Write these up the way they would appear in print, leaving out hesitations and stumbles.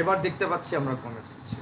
এবার দেখতে পাচ্ছি আমরা কমে যাচ্ছে।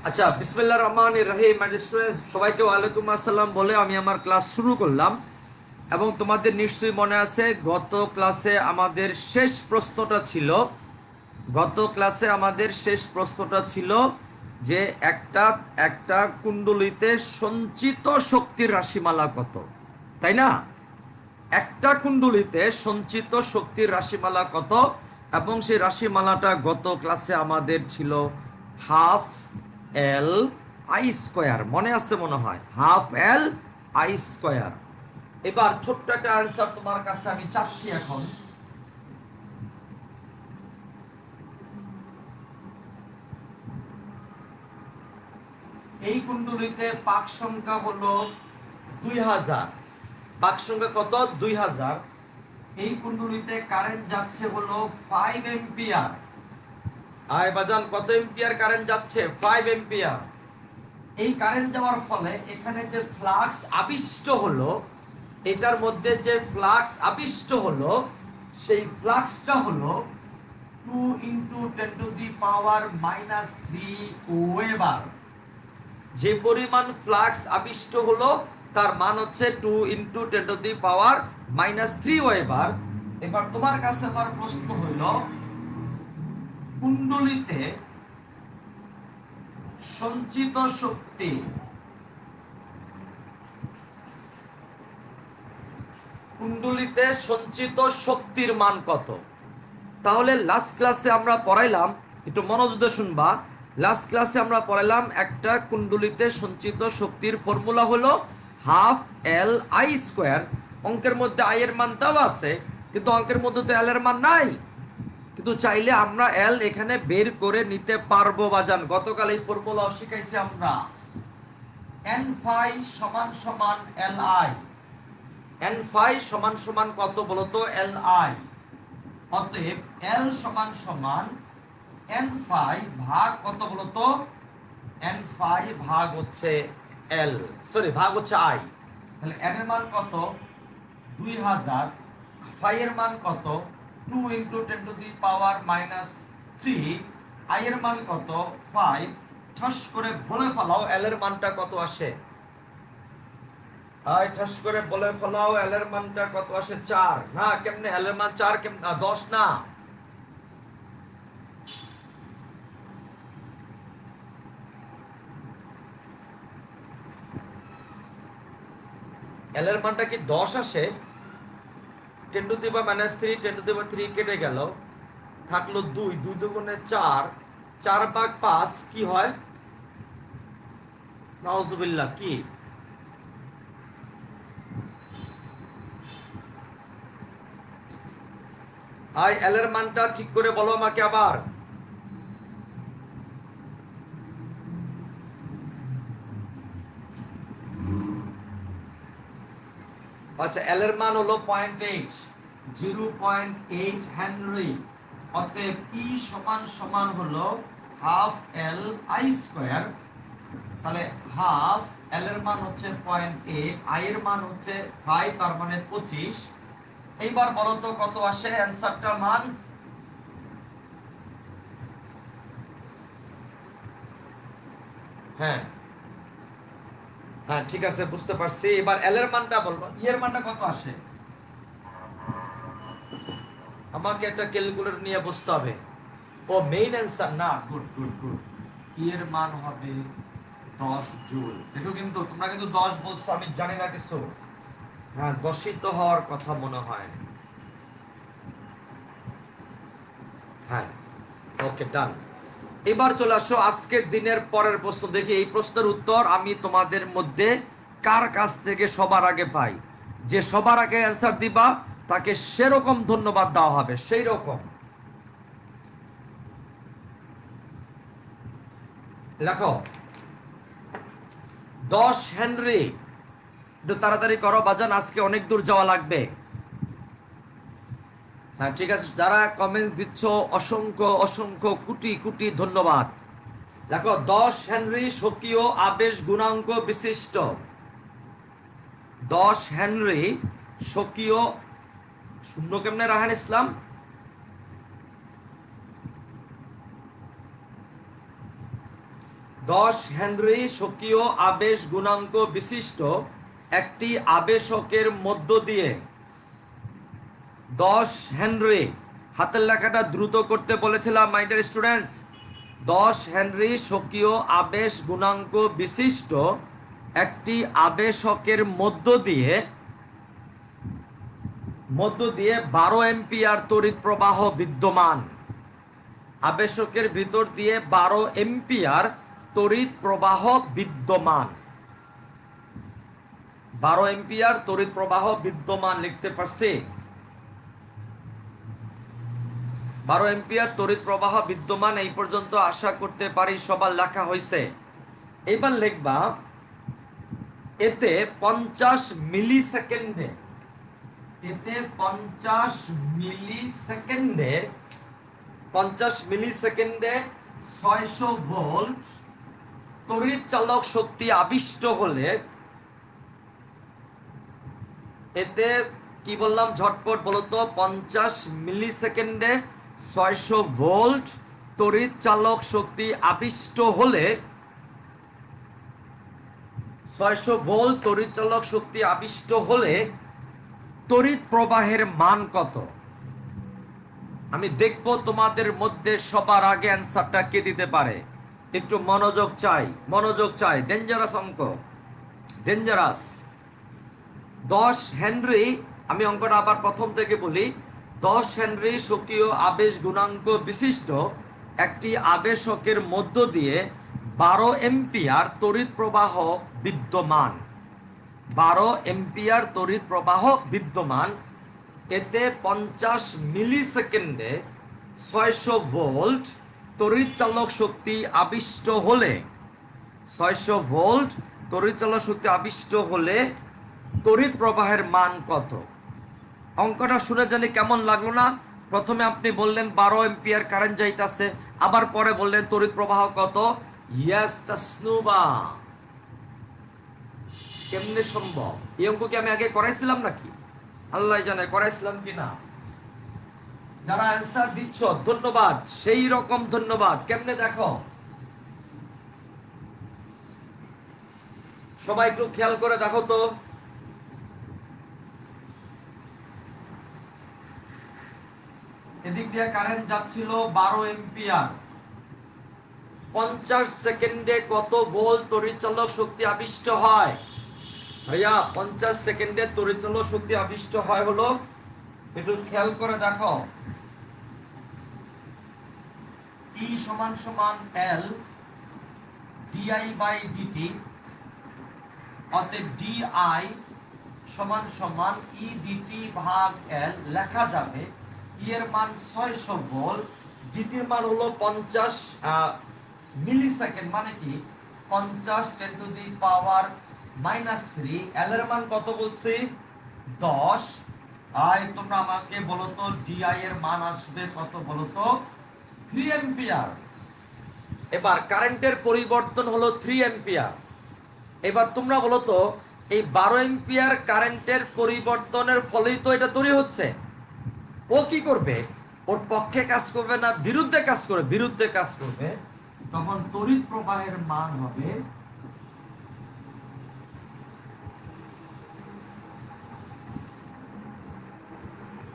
আচ্ছা, বিসমিল্লাহির রহমানির রহিম। সবাইকে ওয়ালাইকুম আসসালাম বলে আমি আমার ক্লাস শুরু করলাম। এবং তোমাদের নিশ্চয়ই মনে আছে গত ক্লাসে আমাদের শেষ প্রশ্নটা ছিল, যে একটা একটা কুণ্ডলিতে সঞ্চিত শক্তির রাশিমালা কত, তাই না? একটা কুণ্ডলিতে সঞ্চিত শক্তির রাশিমালা কত, এবং সেই রাশিমালাটা গত ক্লাসে আমাদের ছিল হাফ এল আই স্কোয়ার। মনে আছে মনে হয়, হাফ এল আই স্কোয়ার। এবার ছোট্ট একটা আনসার তোমার কাছে আমি চাচ্ছি এখন। এই কুণ্ডলিতে পাক সংখ্যা হলো 2000। পাক সংখ্যা কত? 2000। এই কুণ্ডলিতে কারেন্ট যাচ্ছে হলো 5 এম্পিয়ার। আয় বাজান, কত এম্পিয়ার কারেন্ট যাচ্ছে? 5 এম্পিয়ার। এই কারেন্ট যাওয়ার ফলে এখানে যে ফ্লাক্স আবিষ্ট হলো, এটার মধ্যে যে ফ্লাক্স আবিষ্ট হলো, সেই ফ্লাক্সটা হলো 2 × 10⁻³ ওয়েবার। যে পরিমাণ ফ্লাক্স আবিষ্ট হলো তার মান হচ্ছে 2 × 10⁻³ ওয়েবার। এবার তোমার কাছে আমার প্রশ্ন হইল, কুণ্ডলিতে সঞ্চিত শক্তি, কুণ্ডলিতে সঞ্চিত শক্তির মান কত? তাহলে লাস্ট ক্লাসে আমরা পড়াইলাম, একটু মনোযোগ দিয়ে শুনবা। লাস্ট ক্লাসে আমরা পড়াইলাম একটা কুণ্ডলিতে সঞ্চিত শক্তির ফর্মুলা হলো হাফ এল আই স্কোয়ার। অঙ্কের মধ্যে আই এর মান দেওয়া আছে, কিন্তু অঙ্কের মধ্যে তো এল এর মান নাই। কিন্তু চাইলে আমরা এল এখানে বের করে নিতে পারবো বাজান। গতকাল এই ফর্মুলা শিখাইছি আমরা। এন ফাই সমান সমান এল আই। এন ফাই সমান সমান কত বলতো? এল আই। অতএব এল সমান সমান এন ফাই ভাগ কত বলতো? এন ফাই ভাগ হচ্ছে এল, সরি ভাগ হচ্ছে আই। তাহলে এন এর মান কত? 2000। ফাই এর মান কত? 2 × 10⁻³ আই এর মান কত? 5। ঠস করে বলে ফেলাও এল এর মানটা কত আসে। আই ঠস করে বলে ফেলাও এল এর মানটা কত আসে? 4। না, কেমনে এল এর মান 4? কেমনে 10 না? এল এর মানটা কি 10 আসে? 10⁻³ 10⁻³ কেটে গেল, থাকলো 2। 2 দুগুণে 4, 4/5 কি হয়? নাউজুবিল্লাহ, কি? আই এল এর মানটা ঠিক করে বলো আমাকে আবার। আচ্ছা, এল এর মান হলো 0.8, 0.8 হেনরি। অতএব ই সমান সমান হলো হাফ এল আই স্কোয়ার। তাহলে হাফ এল এর মান হচ্ছে 0.8, আই এর মান হচ্ছে 5, তার মানে 25। এইবার বলো তো কত আসে অ্যান্সারটার মান? হ্যাঁ হ্যাঁ, ঠিক আছে, বুঝতে পারছি। এবার এল এর মানটা বলবো, ই এর মানটা কত আসে? আমাকে একটা ক্যালকুলেটর নিয়ে বসতে হবে। ও মেইন অ্যান্সার না, গুড গুড গুড। এর মান হবে 10 জুল। দেখো কিন্তু তোমরা কিন্তু 10 বলছো, আমি জানি না কিছু। হ্যাঁ, 10ই তো হওয়ার কথা মনে হয়। হ্যাঁ, ওকে, ডান। এবার চলে আসো আজকের দিনের পরের প্রশ্ন দেখি। এই প্রশ্নের উত্তর আমি তোমাদের মধ্যে কার কাছ থেকে সবার আগে পাই, যে সবার আগে অ্যান্সার দিবা তাকে সেরকম ধন্যবাদ দেওয়া হবে, সেই রকম। লেখো 10 হেনরি। একটু তাড়াতাড়ি করো বাজান, আজকে অনেক দূর যাওয়া লাগবে। হ্যাঁ ঠিক আছে, যারা কমেন্ট দিচ্ছ অসংখ্য অসংখ্য কোটি কোটি ধন্যবাদ। দেখো 10 হেনরি স্বকীয় আবেশ গুণাঙ্ক বিশিষ্ট। 10 হেনরি স্বকীয়, শূন্য কেমনে রাহান ইসলাম? 10 হেনরি স্বকীয় আবেশ গুণাঙ্ক বিশিষ্ট একটি আবেশকের মধ্য দিয়ে 10 হেনরি, হাতের লেখাটা দ্রুত করতে বলেছিলাম মাই ডিয়ার স্টুডেন্টস। 10 হেনরি স্বকীয় আবেশ গুণাঙ্ক বিশিষ্ট একটি আবেশকের মধ্য দিয়ে 12 এম্পিয়ার তড়িৎ প্রবাহ বিদ্যমান। আবেশকের ভিতর দিয়ে 12 এম্পিয়ার তড়িৎ প্রবাহ বিদ্যমান। 12 এম্পিয়ার তড়িৎ প্রবাহ বিদ্যমান লিখতে পারছি। 12 এম্পিয়ার তড়িৎ প্রবাহ বিদ্যমান, এই পর্যন্ত আশা করতে পারি সবার লেখা হয়েছে। এবার লিখবা এতে 50 মিলি সেকেন্ডে, এতে 50 মিলি সেকেন্ডে 50 মিলি সেকেন্ডে 600 ভোল্ট তড়িৎ চালক শক্তি আবিষ্ট হলে, এতে কি বললাম ঝটপট বলতো, 50 মিলি সেকেন্ডে 600 ভোল্ট তড়িৎ চালক শক্তি আবিষ্ট হলে, 600 ভোল্ট তড়িৎ চালক শক্তি আবিষ্ট হলে তড়িৎ প্রবাহের মান কত? আমি দেখব তোমাদের মধ্যে সবার আগে অ্যান্সারটা কে দিতে পারে। একটু মনোযোগ চাই, মনোযোগ চাই, ডেঞ্জারাস অঙ্ক, ডেঞ্জারাস। 10 হেনরি, আমি অঙ্কটা আবার প্রথম থেকে বলি। 10 হেনরি স্বকীয় আবেশ গুণাঙ্ক বিশিষ্ট একটি আবেশকের মধ্য দিয়ে 12 এম্পিয়ার তড়িৎ প্রবাহ বিদ্যমান। 12 এম্পিয়ার তড়িৎ প্রবাহ বিদ্যমান। এতে 50 মিলি সেকেন্ডে 600 ভোল্ট তড়িৎ চালক শক্তি আবিষ্ট হলে, 600 ভোল্ট তড়িৎ চালক শক্তি আবিষ্ট হলে তড়িৎ প্রবাহের মান কত? অঙ্কটা শুনে জানি কেমন লাগলো না? প্রথমে আপনি বললেন 12 এম্পিয়ার কারেন্ট যাইতাছে, আবার পরে বললেন তড়িৎ প্রবাহ কত। ইয়েস তাসনুবা, কেমনে সম্ভব? এই অঙ্ক কি আমি আগে করাইছিলাম নাকি? আল্লাহ জানে করাইছিলাম কিনা। যারা অ্যান্সার দিচ্ছ ধন্যবাদ, সেই রকম ধন্যবাদ। কেমনে দেখো সবাই একটু খেয়াল করে দেখো তো। এদিক দিয়ে কারেন্ট যাচ্ছিল 12 এম্পিয়ার, 50 সেকেন্ডে কত ভোল্ট তড়িৎচালক শক্তি আবিষ্ট হয়? ভাইয়া 50 সেকেন্ডে তড়িৎচালক শক্তি আবিষ্ট হয় হলো, একটু খেয়াল করে দেখো। E সমান সমান L DI বাই DT, অতএব DI সমান সমান E DT ভাগ L লেখা যাবে। E এর মান 600 ভোল্ট, DT এর মান হলো 50 মিলি সেকেন্ড, মানে কি 50 10 টু দি পাওয়ার -3। L এর মান কত বলছি? 10। আই তোমরা আমাকে বলো তো DI এর মান আসবে কত বলো তো? 3 এম্পিয়ার। এবার কারেন্টের পরিবর্তন হলো 3 এম্পিয়ার। এবার তোমরা বলো তো এই 12 এম্পিয়ার কারেন্টের পরিবর্তনের ফলেই তো এটা তৈরি হচ্ছে। ও কি করবে? ওর পক্ষে কাজ করবে না বিরুদ্ধে কাজ করবে? বিরুদ্ধে কাজ করবে। তখন তড়িৎ প্রবাহের মান হবে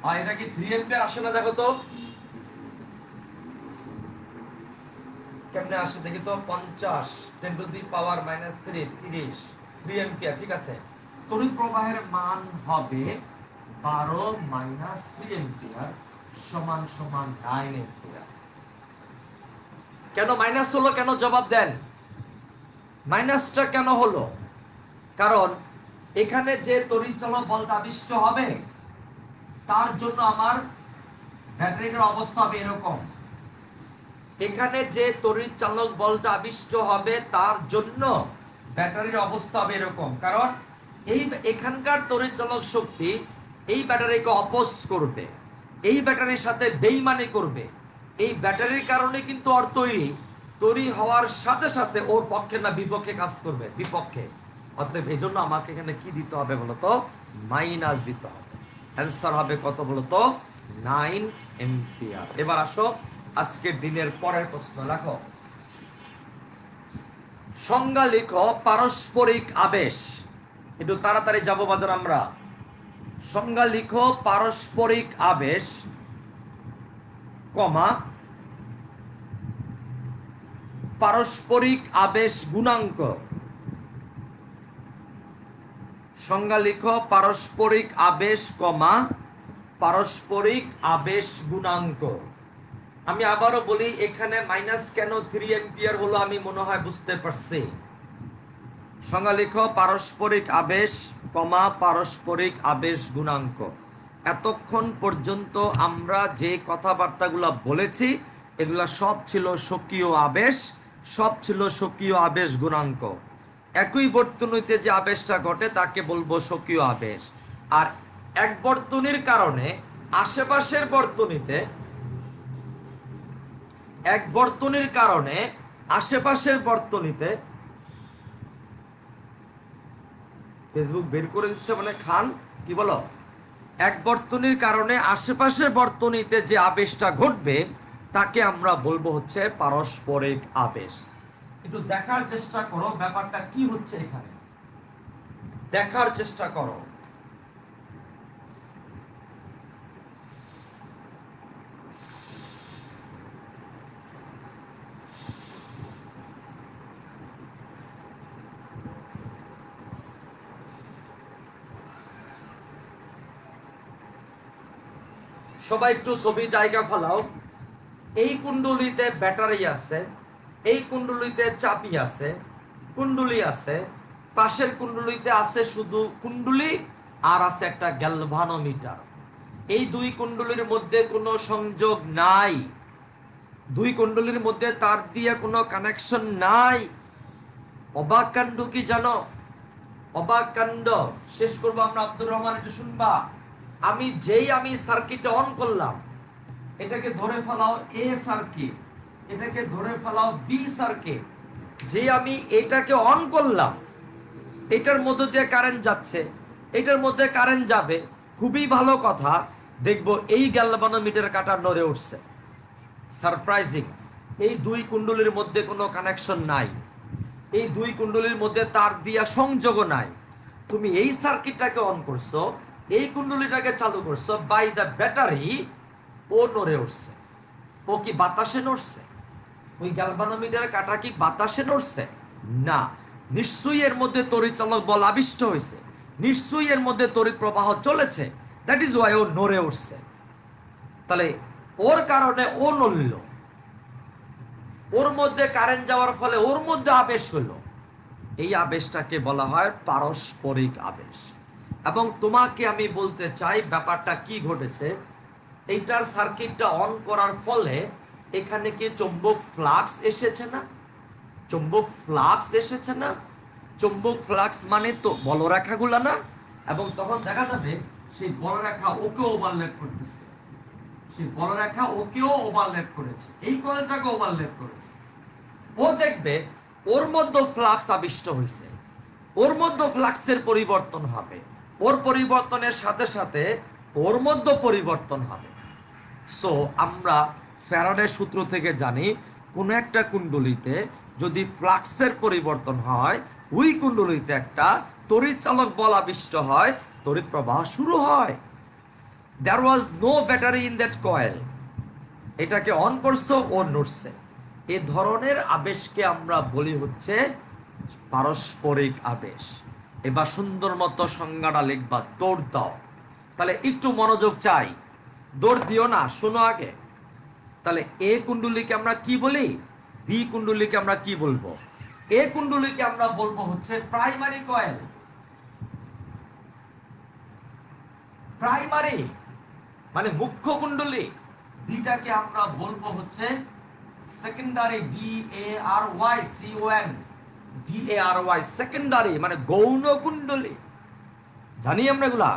আর এটা কি 3 অ্যাম্পিয়ার আসে না? দেখো তো কেমনে আসে দেখি তো। 50 10⁻³ 3 অ্যাম্পিয়ার। ঠিক আছে, তড়িৎ প্রবাহের মান হবে 12 - 3 অ্যাম্পিয়ার সমান সমান 9 অ্যাম্পিয়ার। কেন মাইনাস হলো? কেন জবাব দেন, মাইনাসটা কেন হলো? কারণ এখানে যে তড়িৎচালক বলটা আবিষ্ট হবে তার জন্য আমার ব্যাটারির অবস্থা হবে এরকম। এখানে যে তড়িৎচালক বলটা আবিষ্ট হবে তার জন্য ব্যাটারির অবস্থা হবে এরকম। কারণ এই এখানকার তড়িৎচালক শক্তি এই ব্যাটারিকে অপোজ করবে, এই ব্যাটারির সাথে বেইমানি করবে। এই ব্যাটারির কারণে কিন্তু ওর তৈরি হওয়ার সাথে সাথে ওর পক্ষে না বিপক্ষে কাজ করবে, বিপক্ষে। অতএব এই জন্য আমাকে এখানে কি দিতে হবে বলতো? মাইনাস দিতে হবে। অ্যান্সার হবে কত বলতো? 9 অ্যাম্পিয়ার। এবার আসো আজকের দিনের পরের প্রশ্ন লেখো। সংজ্ঞা লিখো পারস্পরিক আবেশ। একটু তাড়াতাড়ি যাবো বাজার আমরা। সংজ্ঞা লিখো পারস্পরিক আবেশ, কমা পারস্পরিক আবেশ গুণাঙ্ক। সংজ্ঞা লিখো পারস্পরিক আবেশ, কমা পারস্পরিক আবেশ গুণাঙ্ক। আমি আবারও বলি, এখানে মাইনাস কেন 3 অ্যাম্পিয়ার হলো আমি মনে হয় বুঝতে পারছি। সংজ্ঞা লিখো পারস্পরিক আবেশ, কমা পারস্পরিক আবেশ গুণাঙ্ক। এতক্ষণ পর্যন্ত আমরা যে কথাবার্তাগুলো বলেছি এগুলা সব ছিল স্বকীয় আবেশ, সব ছিল স্বকীয় আবেশ গুণাঙ্ক। একই বর্তনীতে যে আবেশটা ঘটে তাকে বলবো স্বকীয় আবেশ। আর এক বর্তনীর কারণে আশেপাশের বর্তনীতে, এক বর্তনীর কারণে আশেপাশের বর্তনীতে, ফেসবুক বের করে দিচ্ছে মানে খান কি বলো, এক বর্তনীর কারণে আশেপাশের বর্তনীতে যে আবেশটা ঘটবে তাকে আমরা বলবো হচ্ছে পারস্পরিক আবেশ। একটু দেখার চেষ্টা করো ব্যাপারটা কি হচ্ছে এখানে, দেখার চেষ্টা করো। সবাই একটু ছবি জায়গা ফেলাও। এই কুণ্ডলিতে ব্যাটারি আছে, এই কুণ্ডলিতে চাবি আছে, কুণ্ডলি আছে, পাশের কুণ্ডলিতে আছে শুধু কুণ্ডলি আর আছে একটা গ্যালভানোমিটার। এই দুই কুণ্ডলির মধ্যে কোনো সংযোগ নাই, দুই কুণ্ডলির মধ্যে তার দিয়ে কোনো কানেকশন নাই। অবাক কাণ্ড কি জানো? অবাক কাণ্ড শেষ করবো আমরা। আব্দুর রহমান একটু শুনবা। আমি সার্কিটটা অন করলাম, এটাকে ধরে ফেলাও এ সার্কিট, এটাকে ধরে ফেলাও বি সার্কিট। যে আমি এটাকে অন করলাম, এটার মধ্যে দিয়ে কারেন্ট যাচ্ছে, এটার মধ্যে কারেন্ট যাবে, খুবই ভালো কথা। দেখবো এই গ্যালভানোমিটার কাটা নড়ে উঠছে। সারপ্রাইজিং, এই দুই কুণ্ডলীর মধ্যে কোনো কানেকশন নাই, এই দুই কুণ্ডলীর মধ্যে তার দিয়া সংযোগ নাই। তুমি এই সার্কিটটাকে অন করছো, এই কুণ্ডলীটাকে চালু করছো, বাই দ্য ব্যাটারি ও নড়ে উঠছে। ও কি বাতাসে নড়ছে? ওই গ্যালভানোমিটারের কাটা কি বাতাসে নড়ছে? না, নিশ্চয়ই এর মধ্যে তড়িৎচালক বল আবিষ্ট হয়েছে, নিশ্চয়ই এর মধ্যে তড়িৎ প্রবাহ চলেছে। দ্যাট ইজ ওয়াই ও নড়ে উঠছে। তাহলে ওর কারণে ও নড়ল, ওর মধ্যে কারেন্ট যাওয়ার ফলে ওর মধ্যে আবেশ হলো। এই আবেশটাকে বলা হয় পারস্পরিক আবেশ। এবং তোমাকে আমি বলতে চাই ব্যাপারটা কি ঘটেছে। এইটার সার্কিটটা অন করার ফলে এখানে কি চৌম্বক ফ্লাক্স এসেছে না? চৌম্বক ফ্লাক্স এসেছে না? চৌম্বক ফ্লাক্স মানে তো বলরেখাগুলো না? এবং তখন দেখা যাবে সেই বলরেখা ওকেও ওভারল্যাপ করতেছে, সেই বলরেখা ওকেও ওভারল্যাপ করেছে, এই কয়েলটাকে ওভারল্যাপ করেছে। ও দেখবে ওর মধ্যে ফ্লাক্স আবিষ্ট হয়েছে, ওর মধ্যে ফ্লাক্সের পরিবর্তন হবে, ওর পরিবর্তনের সাথে সাথে ওর মধ্যে পরিবর্তন হবে। সো আমরা ফ্যারাডের সূত্র থেকে জানি কোন একটা কুণ্ডলিতে যদি ফ্লাক্সের পরিবর্তন হয়, ওই কুণ্ডলিতে একটা তড়িৎ চালক বল আবিষ্ট হয়, তড়িৎ প্রবাহ শুরু হয়। There was no battery in that coil, এটাকে অন করছো ও নড়ছে, এ ধরনের আবেশকে আমরা বলি হচ্ছে পারস্পরিক আবেশ। এবার সুন্দর মতো সংজ্ঞাটা লিখবা, দৌড় দাও। তাহলে একটু মনোযোগ চাই, দৌড় দিও না, শোনো আগে। তাহলে এ কুণ্ডলীকে আমরা কি বলি, বি কুণ্ডলীকে আমরা কি বলবো? এ কুণ্ডলীকে আমরা বলবো হচ্ছে প্রাইমারি কয়েল, প্রাইমারি মানে মুখ্য কুণ্ডলী। বিটাকে আমরা বলবো হচ্ছে secondary, D A R Y C O N, D A R Y, secondary মানে গৌণ কুণ্ডলী। জানি আমরা এগুলা,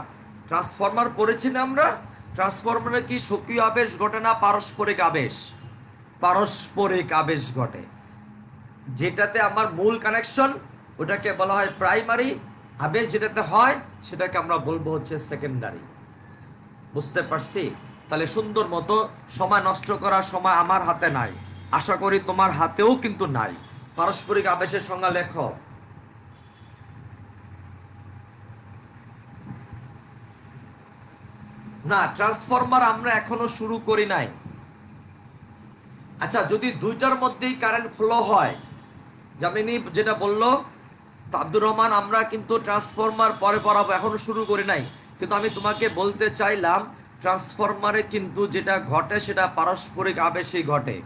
ট্রান্সফরমার পড়েছি না আমরা? ট্রান্সফরমারে কি সক্রিয় আবেশ ঘটে না পারস্পরিক আবেশ? পারস্পরিক আবেশ ঘটে। যেটাতে আমার মূল কানেকশন ওটাকে বলা হয় প্রাইমারি, আবেশ যেটাতে হয় সেটাকে আমরা বলবো হচ্ছে সেকেন্ডারি। বুঝতে পারছি? তাহলে সুন্দর মতো, সময় নষ্ট করার সময় আমার হাতে নাই, আশা করি তোমার হাতেও কিন্তু নাই। পারস্পরিক আবেশের সংজ্ঞা লেখো। না, ট্রান্সফরমার আমরা এখনো শুরু করি নাই। আচ্ছা, যদি দুইটার মধ্যেই কারেন্ট ফ্লো হয়, জামিনী যেটা বললো আব্দুর রহমান, আমরা কিন্তু ট্রান্সফরমার পরে পড়াবো, এখনো শুরু করি নাই। কিন্তু আমি তোমাকে বলতে চাইলাম ট্রান্সফরমারে কিন্তু যেটা ঘটে সেটা পারস্পরিক আবেশেই ঘটে।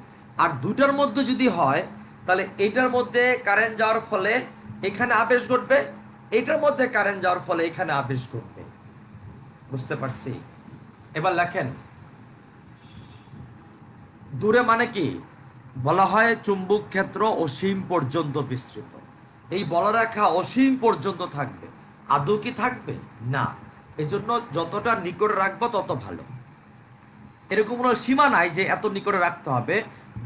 আর দুটার মধ্যে যদি হয় তাহলে এটার মধ্যে কারেন্ট যাওয়ার ফলে এখানে আবেশ ঘটবে, এটার মধ্যে কারেন্ট যাওয়ার ফলে এখানে আবেশ ঘটবে। বুঝতে পারছি? এবার লেখেন, দূরে মানে কি? বলা হয় চুম্বক ক্ষেত্র অসীম পর্যন্ত বিস্তৃত। এই বলরেখা অসীম পর্যন্ত থাকবে। আদৌ কি থাকবে? না। এজন্য যতটা নিকটে রাখবো তত ভালো। এরকম কোনো সীমা নাই যে এত নিকটে রাখতে হবে,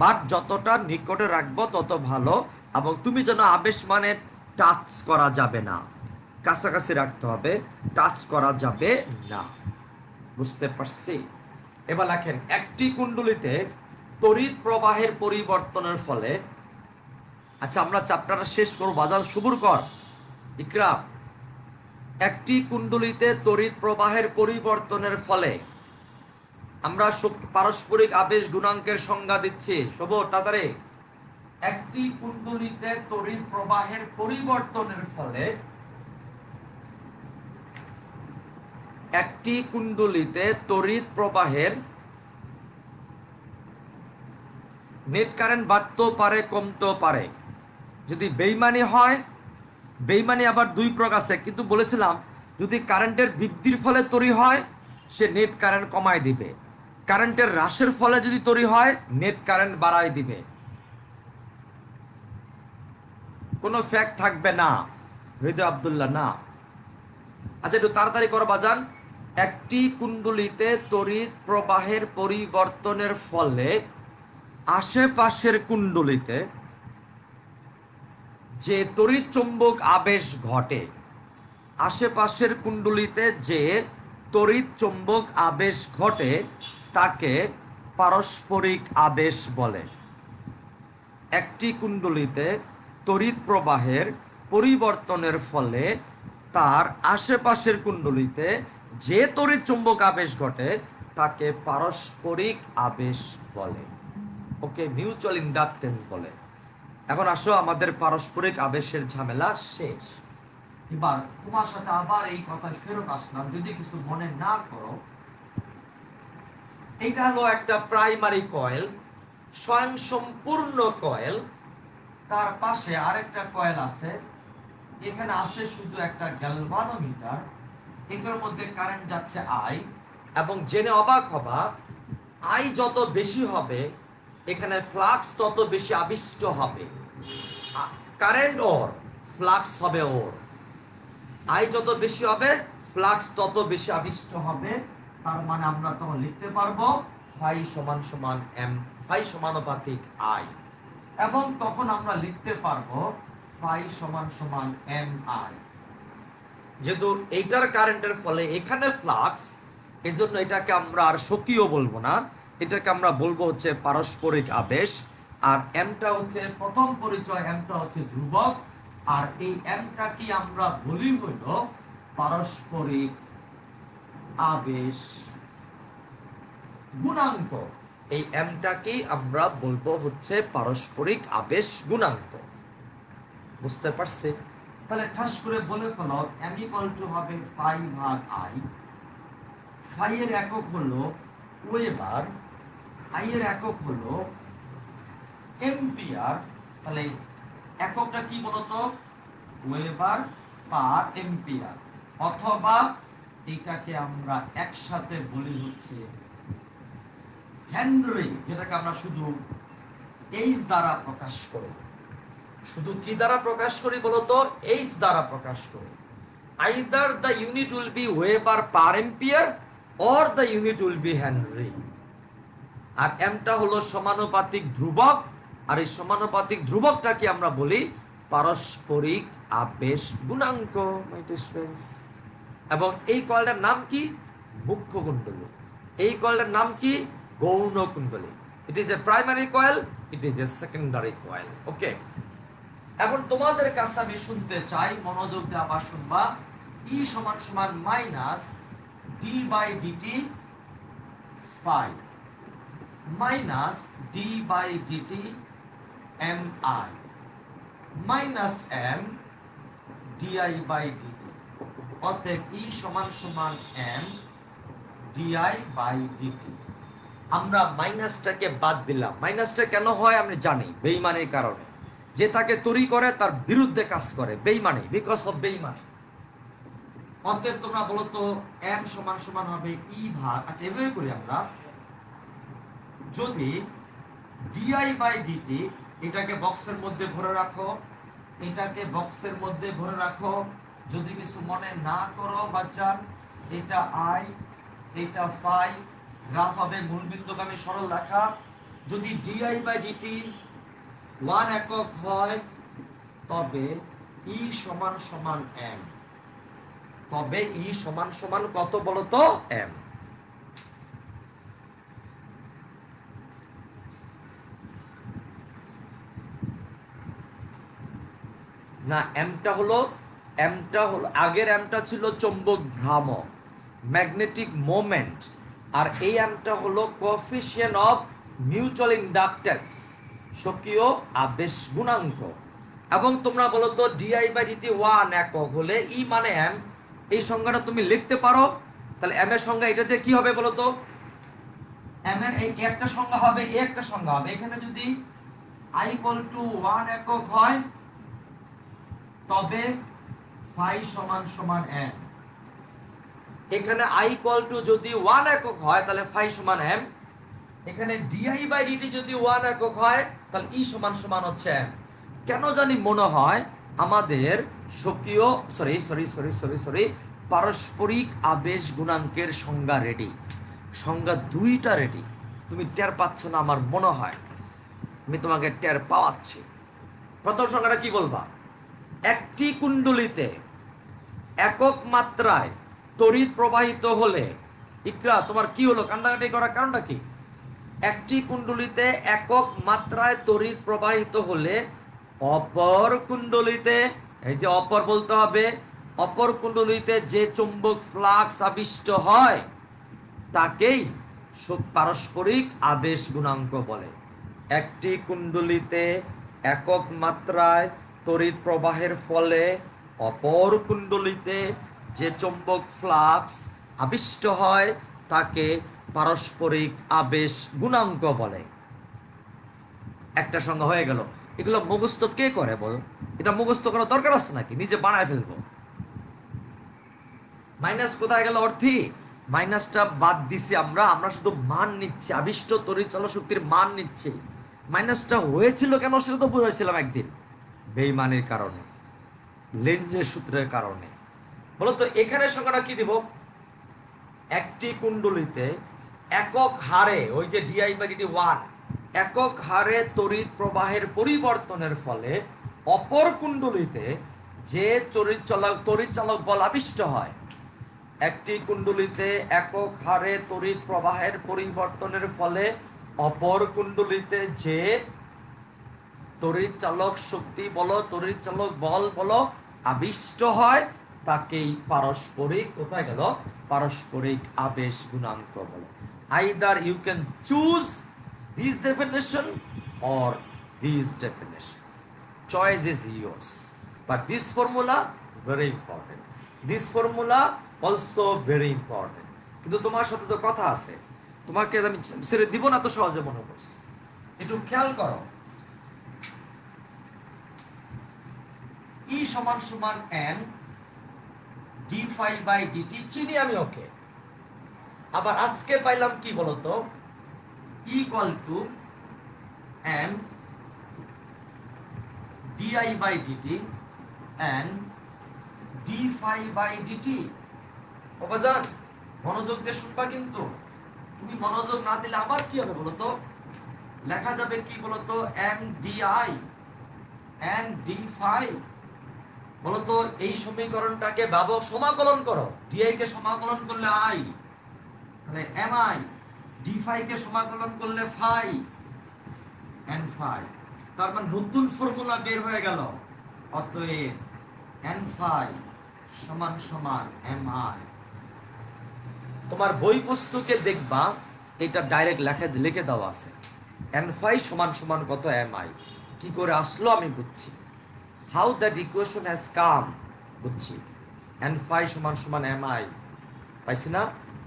বাট যতটা নিকটে রাখবো তত ভালো। এবং তুমি যেন আবেশ মানে টাচ করা যাবে না, কাছাকাছি রাখতে হবে, টাচ করা যাবে না। বুঝতে পারছি? এবার লেখেন, একটি কুণ্ডলিতে তড়িৎ প্রবাহের পরিবর্তনের ফলে, আচ্ছা আমরা চ্যাপ্টারটা শেষ করব, বাজান শুভর কর ইকরা। একটি কুণ্ডলিতে তড়িৎ প্রবাহের পরিবর্তনের ফলে, আমরা পারস্পরিক আবেশ গুণাঙ্কের সংজ্ঞা দিচ্ছি, শুভর তাড়াতাড়ি। একটি কুণ্ডলিতে তড়িৎ প্রবাহের পরিবর্তনের ফলে, একটি কুণ্ডলিতে তড়িৎ প্রবাহের, নেট কারেন্ট বাড়তেও পারে কমতেও পারে। যদি বেইমানি হয়, বেইমানি আবার দুই প্রকার আছে, কিন্তু বলেছিলাম যদি কারেন্টের বৃদ্ধির ফলে তৈরি হয় সে নেট কারেন্ট কমায় দিবে, কারেন্টের হ্রাসের ফলে যদি তৈরি হয় নেট কারেন্ট বাড়ায় দিবে। কোনো ফ্যাক্ট থাকবে না হৃদয় আব্দুল্লাহ, না। আচ্ছা একটু তাড়াতাড়ি করো বাজান। একটি কুণ্ডলিতে তড়িৎ প্রবাহের পরিবর্তনের ফলে আশেপাশের কুণ্ডলিতে যে তড়িৎ চুম্বক আবেশ ঘটে, আশেপাশের কুণ্ডলিতে যে তড়িৎ চুম্বক আবেশ ঘটে তাকে পারস্পরিক আবেশ বলে। একটি কুণ্ডলিতে তড়িৎ প্রবাহের পরিবর্তনের ফলে তার আশেপাশের কুণ্ডলিতে যে তড়িৎ চুম্বক আবেশ ঘটে তাকে পারস্পরিক আবেশ বলে। ওকে, মিউচুয়াল ইন্ডাকটেন্স বলে। এখন আসো, আমাদের পারস্পরিক আবেশের ঝামেলা শেষ। এবার তোমার সাথে আবার এই কথা ফেরত আসলাম, যদি কিছু মনে না করো। এটা হলো একটা প্রাইমারি কয়েল, স্বয়ং সম্পূর্ণ কয়েল। তার পাশে আরেকটা কয়েল আছে, এখানে আছে শুধু একটা গ্যালভানোমিটার। এগুলোর মধ্যে কারেন্ট যাচ্ছে আই, এবং জেনে অবাক হবা আই যত বেশি হবে এখানে ফ্লাক্স তত বেশি আবিষ্ট হবে। কারেন্ট ওর, ফ্লাক্স হবে ওর। আই যত বেশি হবে ফ্লাক্স তত বেশি আবিষ্ট হবে। তার মানে আমরা তখন লিখতে পারবো ফাই সমান সমান এম, ফাই সমানুপাতিক আই। এবং তখন আমরা লিখতে পারবো ফাই সমান সমান এম আই। যেহেতু এইটার কারেন্টের ফলে এখানে ফ্লাক্স, এজন্য এটাকে আমরা আর স্বকীয় বলবো না, এটাকে আমরা বলবো হচ্ছে পারস্পরিক আবেশ। আর এমটা হচ্ছে প্রথম পরিচয়, এমটা হচ্ছে ধ্রুবক। আর এই এমটা কি আমরা বলি হইল পারস্পরিক আবেশ গুণাঙ্ক। এই এমটাকেই আমরা বলবো হচ্ছে পারস্পরিক আবেশ গুণাঙ্ক। বুঝতে পারছে? তাহলে ঠাস করে বলে ফেলো এম ইকুয়াল টু হবে ফাই ভাগ আই। ফাই এর একক হলো ওয়েবার, আই এর একক হলো এম্পিয়ার। তাহলে এককটা কি বলতো? ওয়েবার পার এম্পিয়ার, অথবা এটাকে আমরা একসাথে বলি হচ্ছে হেনরি, যেটাকে আমরা শুধু এইচ দ্বারা প্রকাশ করি। শুধু কি দ্বারা প্রকাশ করি বলতো? এইচ দ্বারা প্রকাশ করি। Either the unit will be weber per ampere or the unit will be henry. আর এমটা হলো সমানুপাতিক ধ্রুবক, আর এই সমানুপাতিক ধ্রুবকটাকে আমরা বলি পারস্পরিক আবেশ গুণাঙ্ক, মাই ডিয়ার স্টুডেন্টস। এবং এই কয়েলটার নাম কি? মুখ্য কুণ্ডলী। এই কয়েলটার নাম কি? গৌণ কুণ্ডলী। It is a primary coil, it is a secondary coil. Okay, এখন তোমাদের কাছে আমি শুনতে চাই, মনোযোগ দিয়ে আবার শুনবা। ই সমান সমান minus d by dt phi minus d by dt M I minus M di by dt. অতএব ই সমান সমান এম ডিআই বাই ডিটি। আমরা মাইনাসটাকে বাদ দিলাম। মাইনাসটা কেন হয় আমি জানি, বেইমানের কারণে। যে তাকে তৈরি করে তার বিরুদ্ধে কাজ করে, বেইমানি, বিকজ অফ বেইমানি। অতএব তোমরা বলো তো এম সমান সমান হবে ই ভাগ, আচ্ছা এভাবে করি আমরা, যদি ডিআই বাই ডিটি, এটাকে বক্সের মধ্যে ভরে রাখো, এটাকে বক্সের মধ্যে ভরে রাখো, যদি কিছু মনে না করো বাচ্চান, এটা আই, এটা ফাই, গ্রাফ হবে মূলবিন্দুগামী সরল রেখা। যদি ডিআই বাই ডিটি 1 একক হয় তবে ই সমান সমান এম। তবে ই সমান সমান কত বলতো? এম। না, এমটা হলো আগের এমটা ছিল চৌম্বক ভ্রামক, ম্যাগনেটিক মোমেন্ট, আর এই এমটা হলো কোএফিসিয়েন্ট অফ মিউচুয়াল ইন্ডাকটেন্স, স্বকীয় আবেশ গুণাঙ্ক। এবং তোমরা বলো তো ডিআই বাই ডিটি 1 একক হলে ই মানে এম, এই সংজ্ঞাটা তুমি লিখতে পারো। তাহলে এম এর সংজ্ঞা এটা দিয়ে কি হবে বলো তো? এম এর এই একটা সংজ্ঞা হবে, এই একটা সংজ্ঞা হবে। এখানে যদি আই ইকুয়াল টু 1 একক হয় তবে ফাই সমান সমান এম। এখানে আই ইকুয়াল টু যদি 1 একক হয় তাহলে ফাই সমান এম। এখানে ডিআই বাই ডিটি যদি 1 একক হয় তাহলে ই সমান সমান হচ্ছে এম। কেন জানি মনে হয় আমাদের স্বকীয় পারস্পরিক আবেশ গুণাঙ্কের সংজ্ঞা রেডি, সংজ্ঞা 2টা রেডি। তুমি টের পাচ্ছ না আমার মনে হয়, আমি তোমাকে টের পাওয়াচ্ছি। প্রথম সংজ্ঞাটা কি বলবা? একটি কুণ্ডলিতে একক মাত্রায় তড়িৎ প্রবাহিত হলে, ইকরা তোমার কি হলো, কান্দাকাটি করার কারণটা কি? একটি কুণ্ডলিতে একক মাত্রায় তড়িৎ প্রবাহিত হলে অপর কুণ্ডলিতে, এই যে অপর বলতে হবে, অপর কুণ্ডলিতে যে চুম্বক ফ্লাক্স আবিষ্ট হয় তাকেই পারস্পরিক আবেশ গুণাঙ্ক বলে। একটি কুণ্ডলিতে একক মাত্রায় তড়িৎ প্রবাহের ফলে অপর কুণ্ডলিতে যে চুম্বক ফ্লাক্স আবিষ্ট হয় তাকে পারস্পরিক আবেশ গুণাঙ্ক বলে। একটা সংজ্ঞা হয়ে গেল। এগুলো মুখস্থ কে করে বল? এটা মুখস্থ করার দরকার আছে নাকি? নিজে বানায় ফেলবো। মাইনাস কোথায় গেল অর্থী? মাইনাসটা বাদ দিছি আমরা, আমরা শুধু মান নিচ্ছি, আবিষ্ট তড়িৎ শক্তির মান নিচ্ছি। মাইনাসটা হয়েছিল কেন সেটা তো বুঝাইছিলাম একদিন, বেইমানের কারণে, লেঞ্জের সূত্রের কারণে। বলতো এখানে সংখ্যাটা কি দিব? একটি কুণ্ডলিতে একক হারে, ওই যে ডিআই বাই ডিটি 1, একক হারে তড়িৎ প্রবাহের পরিবর্তনের ফলে অপর কুণ্ডলিতে যে তড়িৎ চালক বল আবিষ্ট হয়। একটি কুণ্ডলিতে একক হারে তড়িৎ প্রবাহের পরিবর্তনের ফলে অপর কুণ্ডলিতে যে তড়িৎ চালক শক্তি বলো, তড়িৎ চালক বল বলো আবিষ্ট হয় তাকেই পারস্পরিক, কোথায় গেল, পারস্পরিক আবেশ গুণাঙ্ক বলে। Either you can choose this definition or this definition. Choice is yours. But this formula, very important. This formula also very important. কিন্তু তোমার সাথে তো কথা আছে, তোমাকে আমি ছেড়ে দিব না তো সহজে, মনে করছি। একটু খেয়াল করো, E সমান সমান n d phi by dt চিনি আমি ওকে। আবার আজকে পাইলাম কি বলতো, equal to m di by dt and d phi by dt। বাবাজান মনোযোগ দিয়ে শুনবা, কিন্তু তুমি মনোযোগ না দিলে আবার কি হবে বলতো, লেখা যাবে কি বলতো, m di and d phi। বলতো এই সমীকরণটাকে ভাবো, সমাকলন করো, di কে সমাকলন করলে i, তাহলে mi, d phi কে সমাকলন করলে phi n phi। তার মানে নতুন ফর্মুলা বের হয়ে গেল। অতএব n phi সমান সমান mi। তোমার বই পুস্তকে দেখবা এটা ডাইরেক্ট লিখে দেওয়া আছে, n phi সমান সমান কত mi। কি করে আসলো আমি বুঝছি, how that equation has come বুঝছি। n phi সমান সমান mi পাইছি না,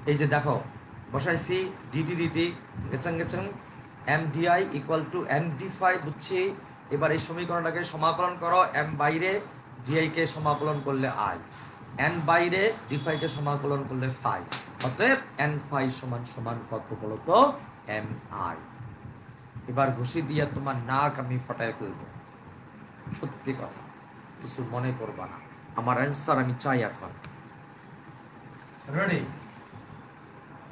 এই যে দেখো বসাইছি dt dt গেছাং গেছাং m di equal to n d phi বুঝছি। এবার এই সমীকরণটাকে সমাকলন করো, m বাইরে di কে সমাকলন করলে i, n বাইরে d phi কে সমাকলন করলে phi। অতএব n phi সমান সমান কত বলো তো, mi। এবার ঘুষি দিয়ে তোমার নাক আমি ফাটায় ফেলবো, সত্যি কথা, কিছু মনে করবা না, আমার অ্যান্সার আমি চাই এখন। রেডি?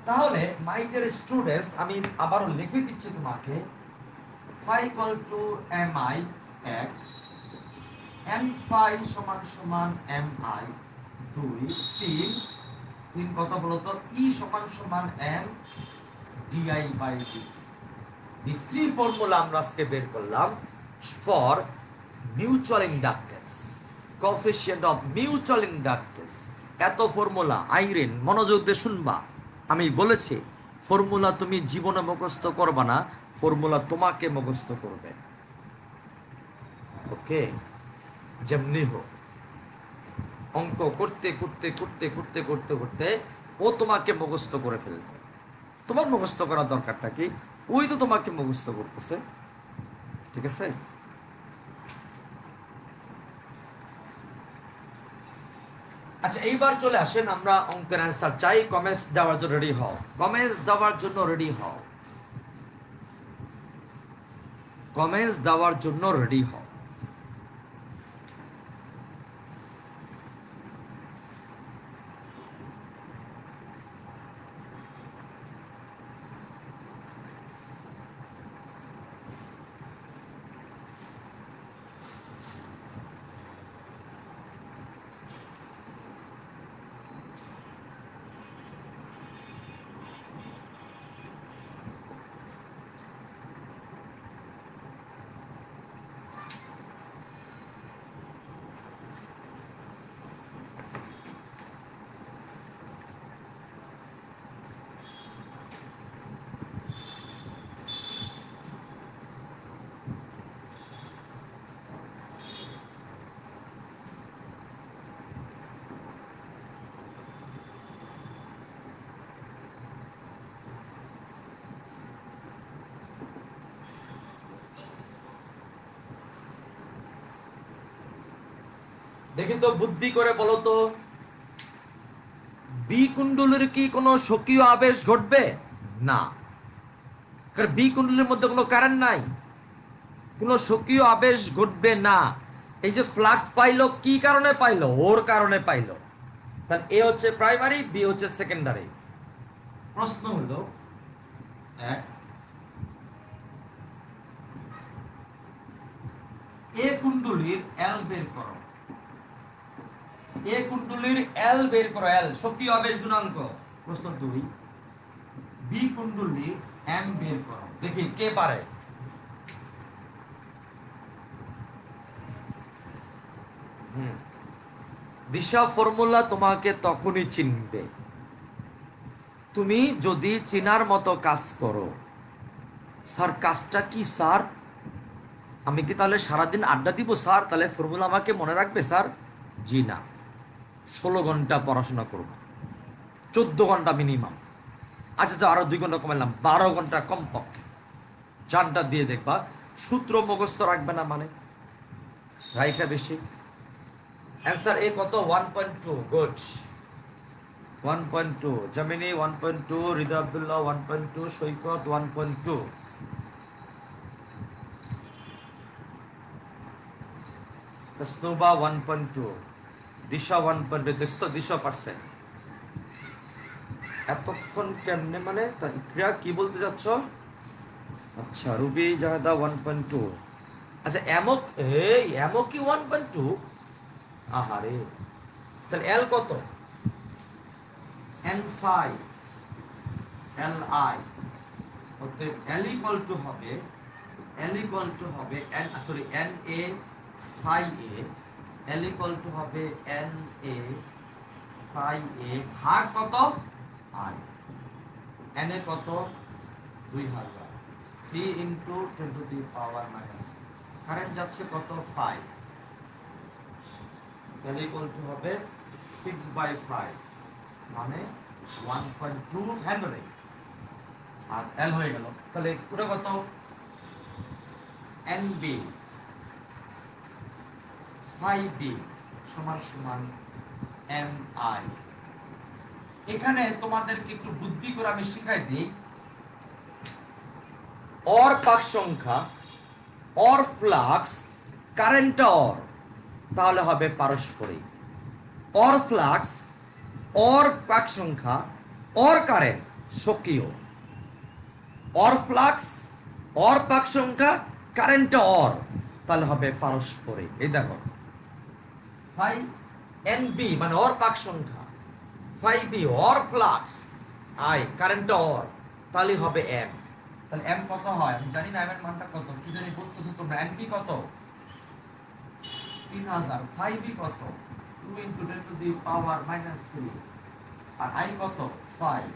তাহলে মাই ডিয়ার স্টুডেন্টস, আমি আবারও লিখে দিচ্ছি তোমাকে, phi equal to mi 1, m phi সমান সমান mi 2, 3 কত বলতো, e সমান সমান m di by dt। These three formula আমরা আজকে বের করলাম for mutual inductance, coefficient of mutual inductance। এত ফর্মুলা আইরেন মনোযোগ দিয়ে শুনবা, আমি বলেছি ফর্মুলা তুমি জীবনে মুখস্থ করবা না, ফর্মুলা তোমাকে মুখস্থ করবে। ওকে, যেমনি হোক অঙ্ক করতে করতে করতে করতে করতে করতে ও তোমাকে মুখস্থ করে ফেলবে। তোমার মুখস্থ করার দরকারটা কি, ওই তো তোমাকে মুখস্থ করতেছে, ঠিক আছে? আচ্ছা এইবার চলে আসেন, আমরা অঙ্কের অ্যান্সার চাই। কমেন্টস দেওয়ার জন্য রেডি হও, কমেন্টস দেওয়ার জন্য রেডি হও, কমেন্টস দেওয়ার জন্য রেডি হও। দেখি তো বুদ্ধি করে বলো তো, বি কুণ্ডলীর কি কোনো স্বকীয় আবেশ ঘটবে না? কারণ বি কুণ্ডলীর মধ্যে কোনো কারেন্ট নাই, কোনো স্বকীয় আবেশ ঘটবে না। এই যে ফ্লাক্স পাইলো কি কারণে পাইলো, ওর কারণে পাইলো। তাহলে এ হচ্ছে প্রাইমারি, বি হচ্ছে সেকেন্ডারি। প্রশ্ন হলো এক, এ কুণ্ডলীর এল বের করো, এ কুণ্ডলীর এল বের করো, এল স্বকীয় আবেশ গুণাঙ্ক। প্রশ্ন 2, বি কুণ্ডলীর এম বের করো। দেখি কে পারে। দিশা ফর্মুলা তোমাকে তখনই চিনবে, তুমি যদি চেনার মতো কাজ করো, স্যার কাজটা কি স্যার? আমি কি তাহলে সারাদিন আড্ডা দিব স্যার? তাহলে ফর্মুলা আমাকে মনে রাখবে স্যার? জি না। 16 ঘন্টা পড়াশোনা করবো, 14 ঘন্টা মিনিমাম। আচ্ছা আচ্ছা, আরো 2 ঘন্টা কমাইলাম, 12 ঘন্টা কমপক্ষে জানটা দিয়ে দেখবা। সূত্র মুখস্থ রাখবে না মানে রাইটটা বেশি। অ্যান্সার এ কত? 1.2। গুড। 1.2 জামিনী, 1.2 হৃদয় আব্দুল্লাহ, 1.2 সৈকত, 1.2 তসনুবা, 1.2 দিশা, 1.2। দেখছো দিশা পারছে এতক্ষণ কেমনে, মানে তার ক্রিয়া কি বলতে যাচ্ছ? আচ্ছা রুবি জাহেদা, 1.2। আচ্ছা এমক, এই এমক কি 1.2? আহারে, তাহলে এল কত? এন ফাই এল আই, অতএব এল ইকুয়াল টু হবে, N, sorry N A phi A, L equal to হবে এন এ ফাই এ ভাগ কত? আই। এন এ কত? 2000, 3 into 10 to the power minus. Current যাচ্ছে কত? 5। এল ইকুয়াল টু হবে 6/5, মানে 1.2 হেনরি। আর এল হয়ে গেল, তাহলে পুরো কত? এনবি 5b সমান সমান এম আই। এখানে তোমাদেরকে একটু বুদ্ধি করে আমি শিখাই দিই। অর পাক সংখ্যা, অর ফ্লাক্স, কারেন্টটা অর, তাহলে হবে পারস্পরিক। অর ফ্লাক্স, অর পাক সংখ্যা, অর কারেন্ট স্বকীয়। অর ফ্লাক্স, অর পাক সংখ্যা, কারেন্টটা অর, তাহলে হবে পারস্পরিক। এই দেখো ফাই এন বি মানে অর পাক সংখ্যা, ফাই বি অর ফ্লাক্স, আই কারেন্টটা অর, তাহলে হবে এম। তাহলে এম কত হয় আমি জানি না, এম এর মানটা কত কি জানি বলতেছো তোমরা। এন বি কত? 3000। ফাই বি কত? 2 into 10 to the power minus 3। আর আই কত? 5।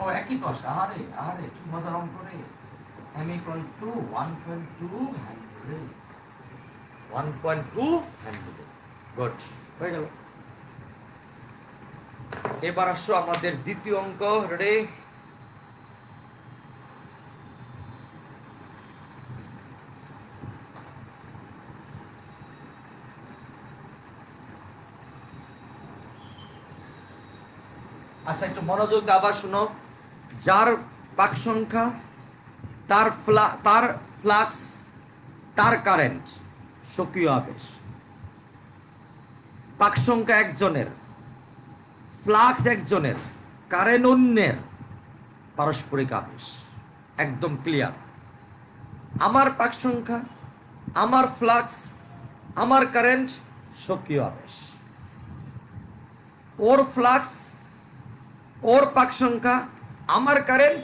ও একই তো আসে। আরে আরে কি মজার অঙ্ক রে। M equal to 1.2 henry, 1.2 henry. Good, হয়ে গেল। এবার আসো আমাদের দ্বিতীয় অঙ্ক। রেডি? আচ্ছা একটু মনোযোগ দিয়ে আবার শুনো। যার পাক সংখ্যা, তার ফ্লাক্স, তার কারেন্ট স্বকীয় আবেশ। পাক সংখ্যা একজনের, ফ্লাক্স একজনের, কারেন্ট অন্যের, পারস্পরিক আবেশ। একদম ক্লিয়ার। আমার পাক সংখ্যা, আমার ফ্লাক্স, আমার কারেন্ট স্বকীয় আবেশ। ওর ফ্লাক্স, ওর পাক সংখ্যা, আমার কারেন্ট,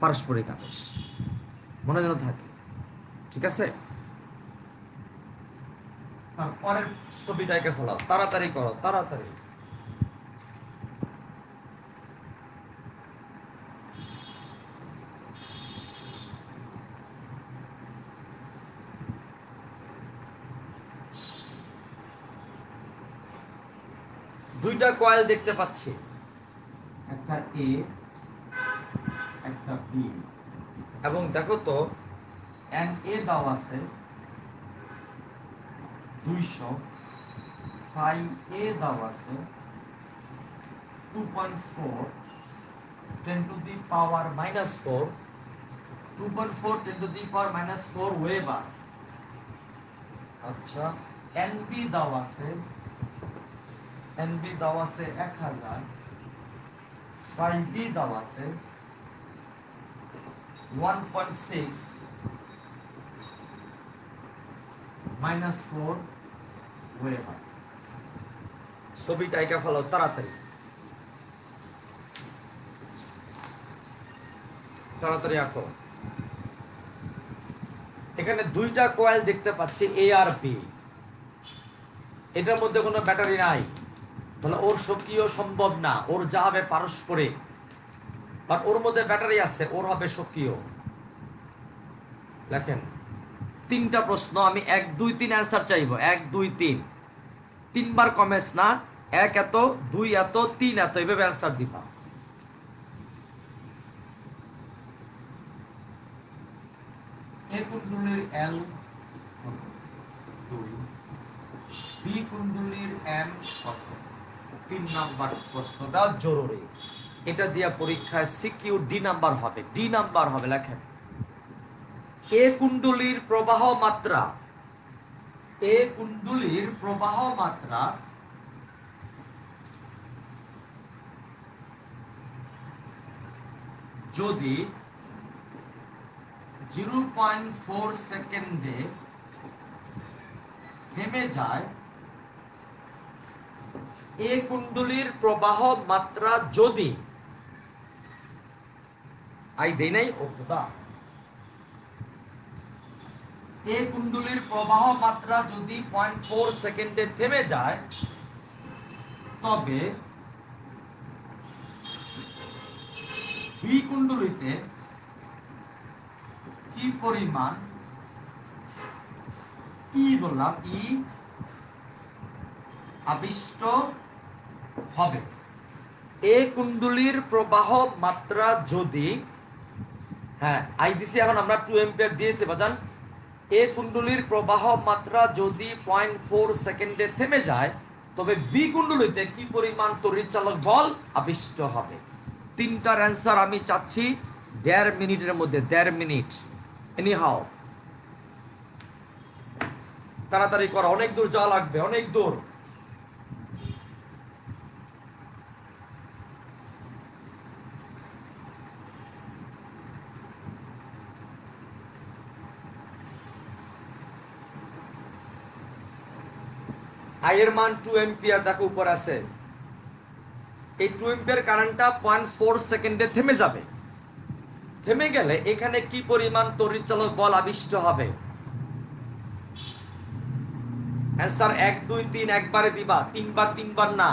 পারস্পরিক আবেশ। মনে যেন থাকে, ঠিক আছে? পরের ছবিটাকে ফলাও, তাড়াতাড়ি করো, তাড়াতাড়ি। দুইটা কয়েল দেখতে পাচ্ছি, একটা এ একটা বি। এবং দেখো তো এন এ দাও আছে 200, ফাই এ দাও আছে 2.4, 10 to the power minus 4, 2.4 10 to the power minus 4 weber. আচ্ছা এনবি দাও আছে, এনবি দাও আছে 1000, ফাই বি দাও আছে 1.6 মাইনাস 4 ওয়েবার। ছবিটা একা ফেলো তাড়াতাড়ি, তাড়াতাড়ি আঁকো। এখানে দুইটা কয়েল দেখতে পাচ্ছি এ আর বি। এটার মধ্যে কোনো ব্যাটারি নাই, তাহলে ওর সক্রিয় সম্ভব না, ওর যা হবে পারস্পরিক। বাট ওর মধ্যে ব্যাটারি আছে, ওর হবে সক্রিয়। লেখেন 3টা প্রশ্ন, আমি 1 2 3 অ্যান্সার চাইবো। 1 2 3, 3বার কমেন্টস না, 1 এত, 2 এত, 3 এত, এইভাবে অ্যান্সার দিবা। এ কুণ্ডলীর এল 2, বি কুণ্ডলীর এম কত? 3 নাম্বার প্রশ্নটা জরুরি, এটা দিয়া পরীক্ষায় সিকিউ ডি নাম্বার হবে, ডি নাম্বার হবে। লেখেন এ কুণ্ডলীর প্রবাহ মাত্রা, এ কুণ্ডলীর প্রবাহ মাত্রা যদি 0.4 সেকেন্ডে থেমে যায়, এ কুণ্ডলীর প্রবাহ মাত্রা যদি, আই দেই নাই ও খোদা, এ কুণ্ডলীর প্রবাহ মাত্রা যদি 0.4 সেকেন্ডে থেমে যায়, তবে বি কুণ্ডলীতে কি পরিমাণ, ই বললাম, ই আবিষ্ট হবে। এ কুণ্ডলীর প্রবাহ মাত্রা যদি, হ্যাঁ আই দিছি, এখন আমরা 2 এম্পিয়ার দিয়েছি বাজান। এ কুণ্ডলীর প্রবাহ মাত্রা যদি 0.4 সেকেন্ডে থেমে যায়, তবে বি কুণ্ডলীতে কি পরিমাণ তড়িৎচালক বল আবিষ্ট হবে। 3টার অ্যান্সার আমি চাচ্ছি 1.5 মিনিটের মধ্যে, 1.5 মিনিট। এনি হাও তাড়াতাড়ি করা, অনেক দূর যাওয়া লাগবে, অনেক দূর। আই এর মান 2 এম্পিয়ার, দেখো উপর আছে। এই 2 এম্পিয়ার কারেন্টটা 0.4 সেকেন্ডে থেমে যাবে। থেমে গেলে এখানে কি পরিমাণ তড়িৎচালক বল আবিষ্ট হবে? অ্যান্সার 1 2 3 একবারে দিবা, 3বার না,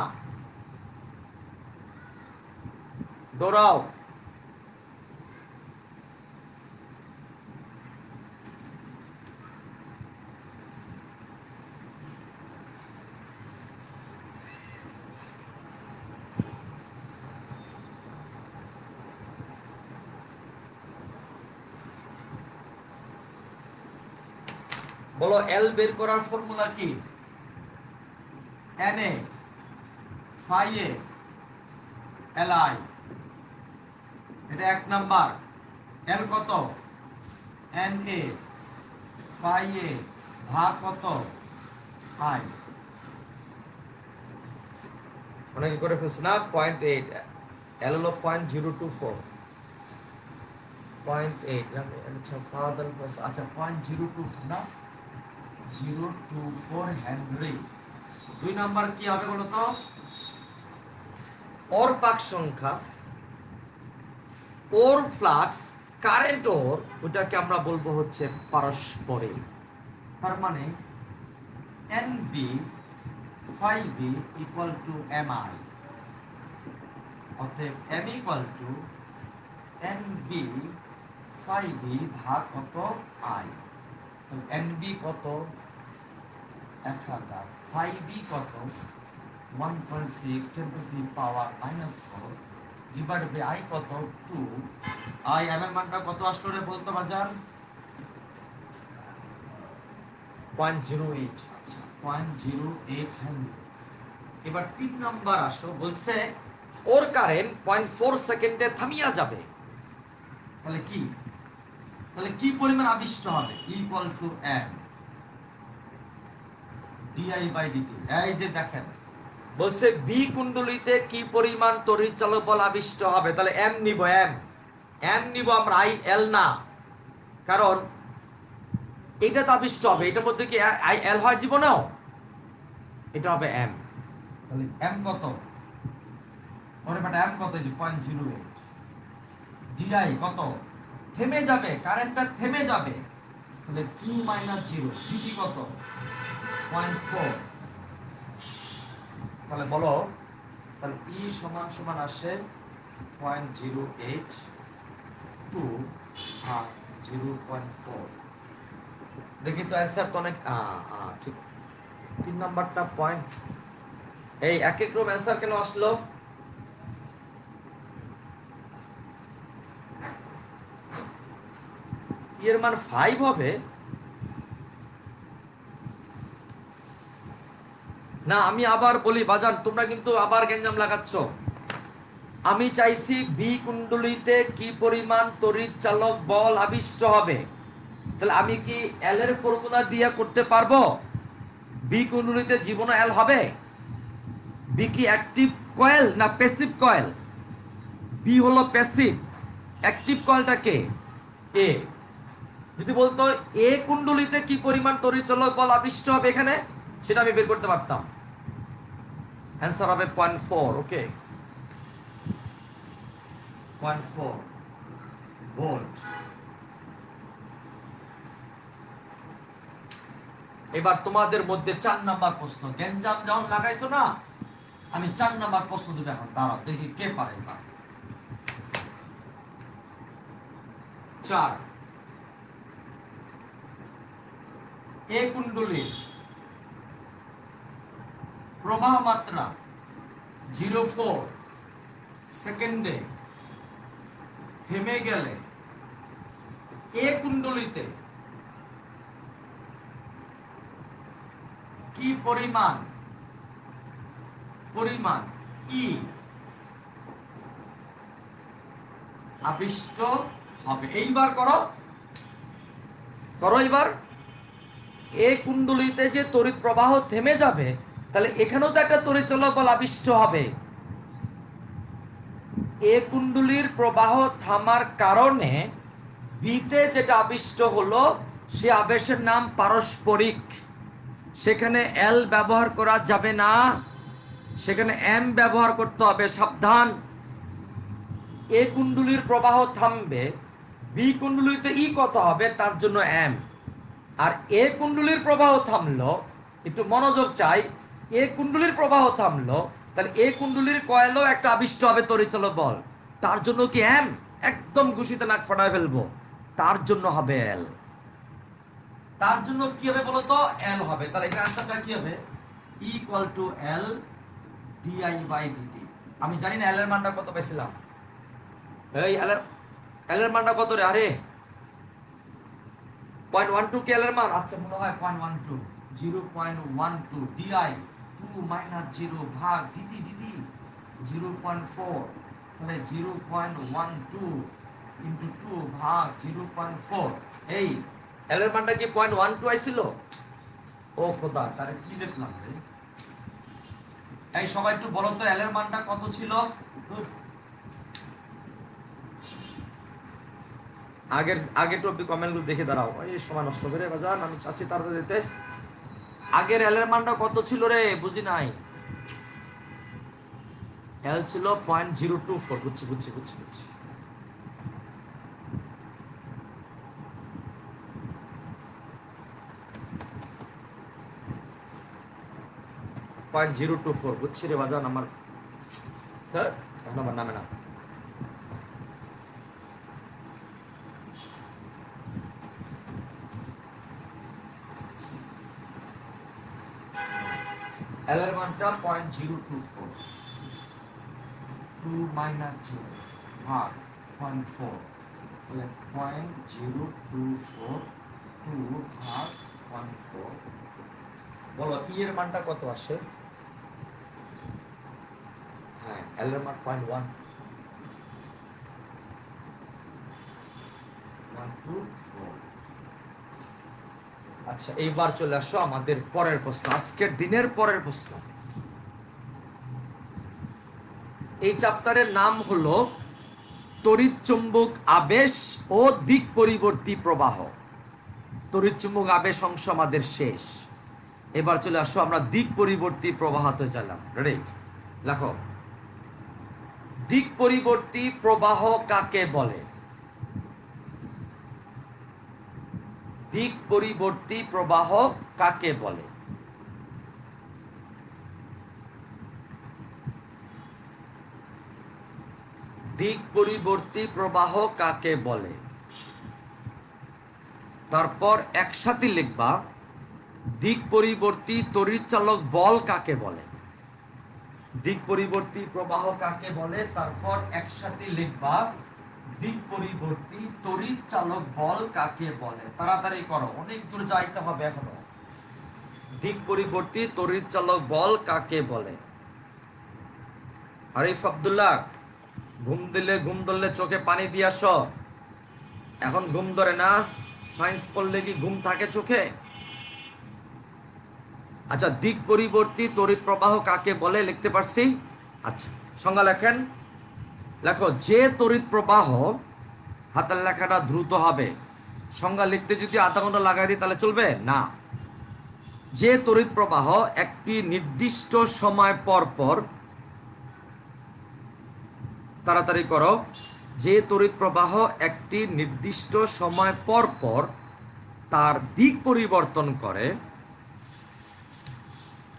দৌড়াও। বলো এল বের করার ফর্মুলা কি? N A phi A L I, এটা 1 নাম্বার। এল কত? এন এ ফাই এ ভাগ কত? আই। অনেকে করে ফেলছে না, 0.8, এল হলো 0.024, 0.8, আচ্ছা ফাদার, আচ্ছা 0.024 না, 024 হেনরি। 2 নাম্বার কি হবে বলো তো? ওর পাক সংখ্যা, ওর ফ্লাক্স, কারেন্ট ওর, ওটাকে আমরা বলবো হচ্ছে পারস্পরিক। তার মানে N B phi B equal to M I, অতএব M equal to N B phi B ভাগ কত? আই। তো এন বি কত? 1000, ফাই বি কত? 1.6 10 to the power -4 divide by I কত? 2। আই এম এর মানটা কত আসলো রে বলতো বাজার? 0.08, আচ্ছা 0.08 হেনরি। এবার 3 নাম্বার আসো, বলছে ওর কারেন্ট 0.4 সেকেন্ডে থামিয়া যাবে, তাহলে কি, তাহলে কি পরিমাণ আবিষ্ট হবে? Equal to M di by dt. এই যে দেখেন বলছে বি কুণ্ডলীতে কি পরিমাণ তড়িৎচালক বল আবিষ্ট হবে, তাহলে এম নিব, এম নিব আমরা, আই এল না, কারণ এটা তো আবিষ্ট হবে, এটার মধ্যে কি আই এল হয় জীবনেও? এটা হবে এম। তাহলে এম কত? ওরে বেটা এম কত? এই যে 0.08। ডিআই কত? থেমে যাবে, কারেন্টটা থেমে যাবে, তাহলে 2 - 0। ডিটি কত? 0.4। তাহলে বলো, তাহলে ই সমান সমান আসে 0.082 আর 0.4। দেখি তো অ্যান্সার তো অনেক ঠিক। 3 নাম্বারটা পয়েন্ট, এই এক এক রকম অ্যান্সার কেন আসলো? এর মান 5 হবে না। আমি আবার বলি বাজান, তোমরা কিন্তু আবার গ্যাঞ্জাম লাগাচ্ছ। আমি চাইছি বি কুণ্ডলীতে কি পরিমাণ তড়িৎ চালক বল আবিষ্ট হবে। তাহলে আমি কি এল এর ফর্মুলা দিয়ে করতে পারবো? বি কুণ্ডলীতে জীবন এল হবে। বি কি অ্যাক্টিভ কয়েল না প্যাসিভ কয়েল? বি হলো প্যাসিভ, অ্যাক্টিভ কয়েলটা কে? এ। যদি বলতো এ কুণ্ডলীতে কি পরিমাণ তড়িৎ চালক বল আবিষ্ট হবে এখানে, সেটা আমি বের করতে পারতাম। অ্যান্সার হবে 0.4। ওকে, 0.4 ভোল্ট। এবার তোমাদের মধ্যে 4 নাম্বার প্রশ্ন। গ্যাঞ্জাম যখন লাগাইছো না, আমি 4 নাম্বার প্রশ্ন দেবো এখন। দাঁড়াও দেখি কে পারে। এবার 4, এ কুণ্ডলী প্রবাহ মাত্রা 0.4 সেকেন্ডে থেমে গেলে এ কুণ্ডলীতে কি পরিমাণ ই আবিষ্ট হবে? এইবার করো এবার। এ কুণ্ডলীতে যে তড়িৎ প্রবাহ থেমে যাবে, তাহলে এখানেও তো একটা তড়িৎ চালক বল আবিষ্ট হবে। এ কুণ্ডলীর প্রবাহ থামার কারণে বিতে যেটা আবিষ্ট হলো, সে আবেশের নাম পারস্পরিক। সেখানে এল ব্যবহার করা যাবে না, সেখানে এম ব্যবহার করতে হবে। সাবধান, এ কুণ্ডলীর প্রবাহ থামবে, বি কুণ্ডলীতে ই কত হবে তার জন্য এম। আর এ কুণ্ডলীর প্রবাহ থামলো, একটু মনোযোগ চাই, এ কুণ্ডলীর প্রবাহ থামলো, তাহলে এ কুণ্ডলীর কয়েলও একটা আবিষ্ট হবে তড়িৎচালক বল, তার জন্য কি এম? একদম ঘুষিতে নাক ফাটায় ফেলবো, তার জন্য হবে এল। তার জন্য কি হবে বলতো? এল হবে। তাহলে এখানে আনসারটা কি হবে? Equal to L di by dt. আমি জানি না এল এর মানটা কত পেয়েছিলাম। এই এল এর মানটা কত রে? আরে 0.12 কে এল এর মান? আচ্ছা মনে হয় 0.12, 0.12 ডিআই 2 মাইনাস 0 ভাগ ডিটি 0.4। তাহলে 0.12 ইন্টু 2 ভাগ 0.4। এই এল এর মানটা কি 0.12 আইছিল? ও খোদা, তারে কি দেখলাম রে। এই সবাই একটু বলো তো এল এর মানটা কত ছিল? আগের টপিক কমেন্টগুলো দেখে দাঁড়াও। এই সময় নষ্ট করে বাজান, আমি চাচ্ছি তাড়াতাড়ি যেতে। আগের এল এর মানটা কত ছিল রে? বুঝি নাই। এল ছিল 0.024। বুঝছি। 0.024 বুঝছি রে বাজান আমার। হ্যাঁ, আমার নামে না। এল এর মানটা 0.024, 2 মাইনাস 0 ভাগ 0.4। তাহলে 0.024 2 ভাগ 0.4। বলো ই এর মানটা কত আসে? হ্যাঁ, এল এর মান 0.1 124। আচ্ছা, এইবার চলে আসো আমাদের পরের প্রশ্ন, আজকের দিনের পরের প্রশ্ন। এই চ্যাপ্টারের নাম হলো তড়িৎ চুম্বক আবেশ ও দিক পরিবর্তী প্রবাহ। তড়িৎ চুম্বক আবেশ অংশ আমাদের শেষ। এবার চলে আসো আমরা দিক পরিবর্তী প্রবাহতে চাইলাম। রেডি? লেখো, দিক পরিবর্তী প্রবাহ কাকে বলে? দিক পরিবর্তী প্রবাহ কাকে বলে? দিক পরিবর্তী প্রবাহ কাকে বলে? তারপর একসাথে লিখবা দিক পরিবর্তী তড়িৎচালক বল কাকে বলে। দিক পরিবর্তী প্রবাহ কাকে বলে, তারপর একসাথে লিখবা দিক পরিবর্তী তড়িৎচালক বল কাকে বলে। তাড়াতাড়ি করো, অনেক দূর যাইতে হবে এখনো। দিক পরিবর্তী তড়িৎচালক বল কাকে বলে? আরিফ আব্দুল্লাহ, ঘুম ধরলে চোখে পানি দিয়ে আসো। এখন ঘুম ধরে না? সায়েন্স পড়লে কি ঘুম থাকে চোখে? আচ্ছা, দিক পরিবর্তী তড়িৎ প্রবাহ কাকে বলে লিখতে পারছি। আচ্ছা, সংজ্ঞা লেখেন। লেখো, যে তড়িৎ প্রবাহ, হাতের লেখাটা দ্রুত হবে। সংজ্ঞা লিখতে যদি আধা ঘন্টা লাগাই দিই তাহলে চলবে না। যে তড়িৎ প্রবাহ একটি নির্দিষ্ট সময় পর পর, তাড়াতাড়ি করো, যে তড়িৎ প্রবাহ একটি নির্দিষ্ট সময় পর পর তার দিক পরিবর্তন করে,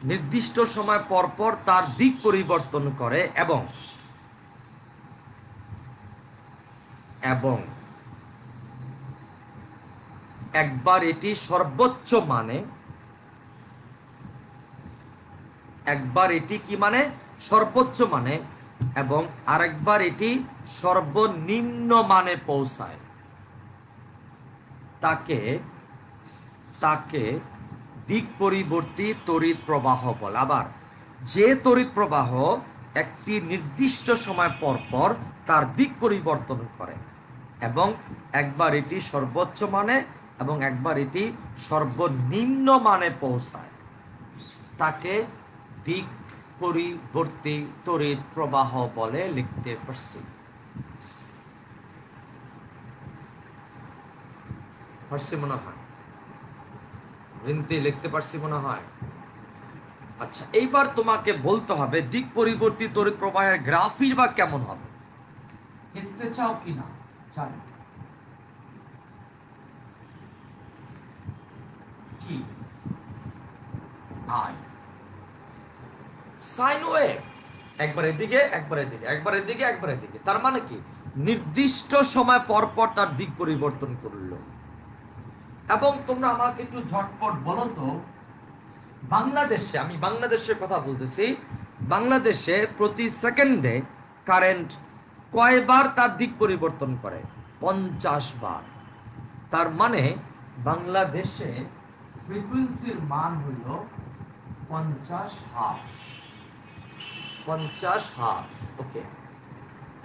নির্দিষ্ট সময় পর পর তার দিক পরিবর্তন করে এবং একবার এটি সর্বোচ্চ মানে, একবার এটি কি মানে সর্বোচ্চ মানে, এবং আরেকবার এটি সর্বনিম্ন মানে পৌঁছায়, তাকে তাকে দিক পরিবর্তী তড়িৎ প্রবাহ বলে। আবার যে তড়িৎ প্রবাহ একটি নির্দিষ্ট সময় পর পর তার দিক পরিবর্তন করে এবং একবার এটি সর্বোচ্চ মানে এবং একবার এটি সর্বনিম্ন মানে পৌঁছায়, তাকে দিক পরিবর্তী তড়িৎ প্রবাহ বলে লিখতে পারছি। মনে হয় লিখতে পারছি মনে হয়। আচ্ছা, এইবার তোমাকে বলতে হবে দিক পরিবর্তী তড়িৎ প্রবাহের গ্রাফই বা কেমন হবে। দেখতে চাও কিনা জানি কি আই সাইন ওয়েভ, একবার এদিকে একবার এদিকে, একবার এদিকে একবার এদিকে, তার মানে কি নির্দিষ্ট সময় পর পর তার দিক পরিবর্তন করলো। এবং তোমরা আমাকে একটু ঝটপট বলো তো, বাংলাদেশে, আমি বাংলাদেশের কথা বলতেছি, বাংলাদেশে প্রতি সেকেন্ডে কারেন্ট কয়বার তার দিক পরিবর্তন করে? 50 বার। তার মানে বাংলাদেশে ফ্রিকোয়েন্সির মান হইল 50 হার্টজ। 50 হার্টজ। ওকে,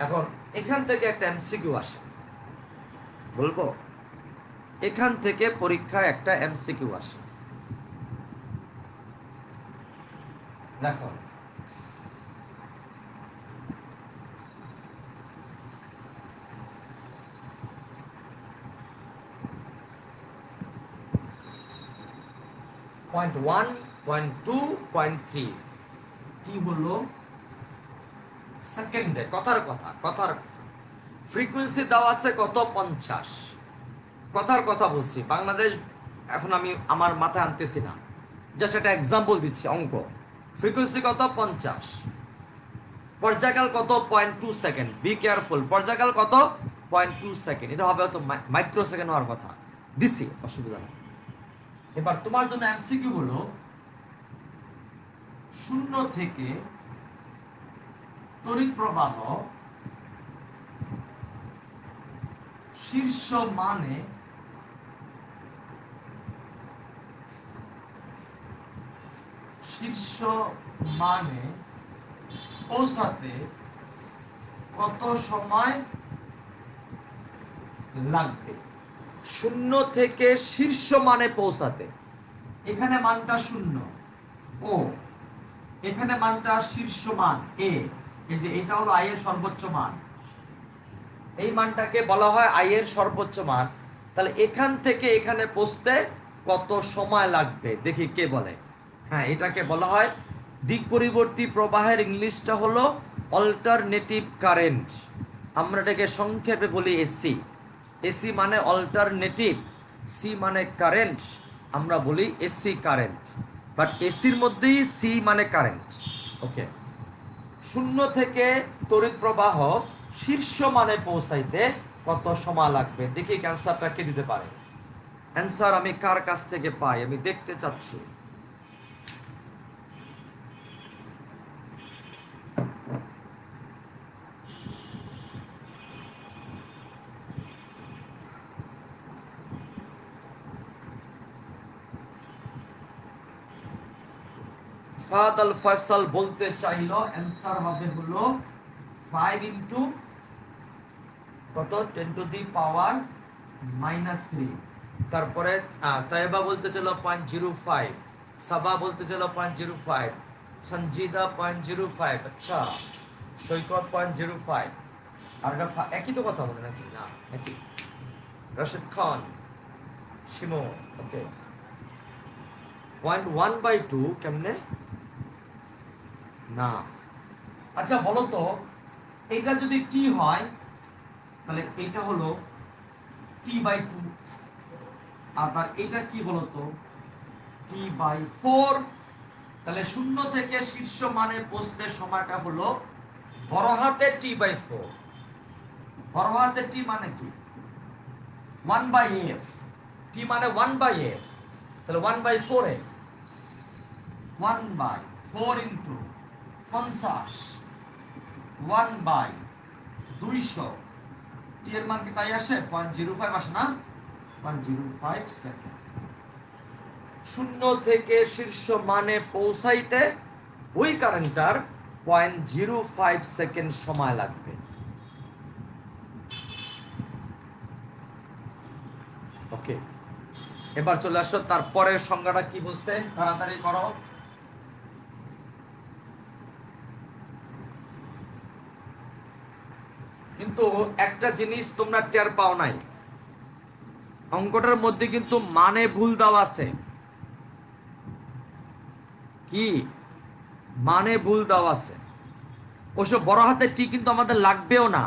এখন এখান থেকে একটা এমসিকিউ আসে, বলবো? এখান থেকে পরীক্ষায় একটা এমসিকিউ আসে। দেখো, পয়েন্ট 1, পয়েন্ট 2, পয়েন্ট 3 কি হলো সেকেন্ডে? কথার ফ্রিকোয়েন্সি দেওয়া আছে কত? 50। কথার কথা বলছি, বাংলাদেশ এখন আমি আমার মাথায় আনতেছি না, জাস্ট একটা এক্সাম্পল দিচ্ছি। অঙ্ক ফ্রিকোয়েন্সি কত? 50। পর্যায়কাল কত? 0.2 সেকেন্ড। বি কেয়ারফুল, পর্যায়কাল কত? 0.2 সেকেন্ড। এটা হবে হয়তো মাইক্রো সেকেন্ড হওয়ার কথা, দিচ্ছি, অসুবিধা নেই। এবার তোমার জন্য এমসিকিউ হলো 0 থেকে তড়িৎ প্রবাহ শীর্ষ মানে পৌঁছাতে কত সময় লাগবে? 0 থেকে শীর্ষ মানে পৌঁছাতে, এখানে মানটা 0 ও এখানে মানটা শীর্ষ মান এ, এই যে এটা হলো আই এর সর্বোচ্চ মান, এই মানটাকে বলা হয় আই এর সর্বোচ্চ মান। তাহলে এখান থেকে এখানে পৌঁছতে কত সময় লাগবে দেখি কে বলে। হ্যাঁ, এটাকে বলা হয় দিক পরিবর্তী প্রবাহের ইংলিশটা হলো অল্টারনেটিভ কারেন্ট। আমরা এটাকে সংক্ষেপে বলি এসি। এসি মানে অল্টারনেটিভ, সি মানে কারেন্ট, আমরা বলি এসি কারেন্ট, বাট এসির মধ্যেই সি মানে কারেন্ট। ওকে, 0 থেকে তড়িৎ প্রবাহ শীর্ষ মানে পৌঁছাইতে কত সময় লাগবে? দেখি অ্যান্সারটা কে দিতে পারে। অ্যান্সার আমি কার কাছ থেকে পাই আমি দেখতে চাচ্ছি। ফাদাল ফয়সাল বলতে চাইলো অ্যান্সার হবে হলো 5 ইনটু কত 10 টু দি পাওয়ার -3। তারপরে তাইবা বলতে চাইলো 0.05, সাবা বলতে চাইলো 0.05, সঞ্জিদা 0.05। আচ্ছা, সৈকত 0.05। আর একই তো কথা বলে নাকি? না একই। রশিদ খান, শিমো, ওকে। 0.1/2 কেমনে? না। আচ্ছা বলো তো, এটা যদি টি হয় তাহলে এটা হলো t/2, আর তার এটা কি বলতো t/4। তাহলে শূন্য থেকে শীর্ষ মানে পৌঁছতে সময়টা হলো বড় হাতে t/4। বড় হাতে টি মানে কি? 1/f। টি মানে 1/f, তাহলে 1/4 এ 1/4 ইন্টু 50 1/200। টি এর মান কি তাই আসে? 0.05 আসে না? 0.05 সেকেন্ড। শূন্য থেকে শীর্ষ মানে পৌঁছাইতে ওই কারেন্টটার 0.05 সেকেন্ড সময় লাগবে। ওকে, এবার চলে আসো তার পরের সংজ্ঞাটা কি বলছে, তাড়াতাড়ি করো। কিন্তু একটা জিনিস তোমরা টের পাও নাই, অঙ্কটার মধ্যে কিন্তু মানে ভুল দেওয়া আছে। কি মানে ভুল দেওয়া আছে? ওসব বড় হাতের টি কিন্তু আমাদের লাগবেও না,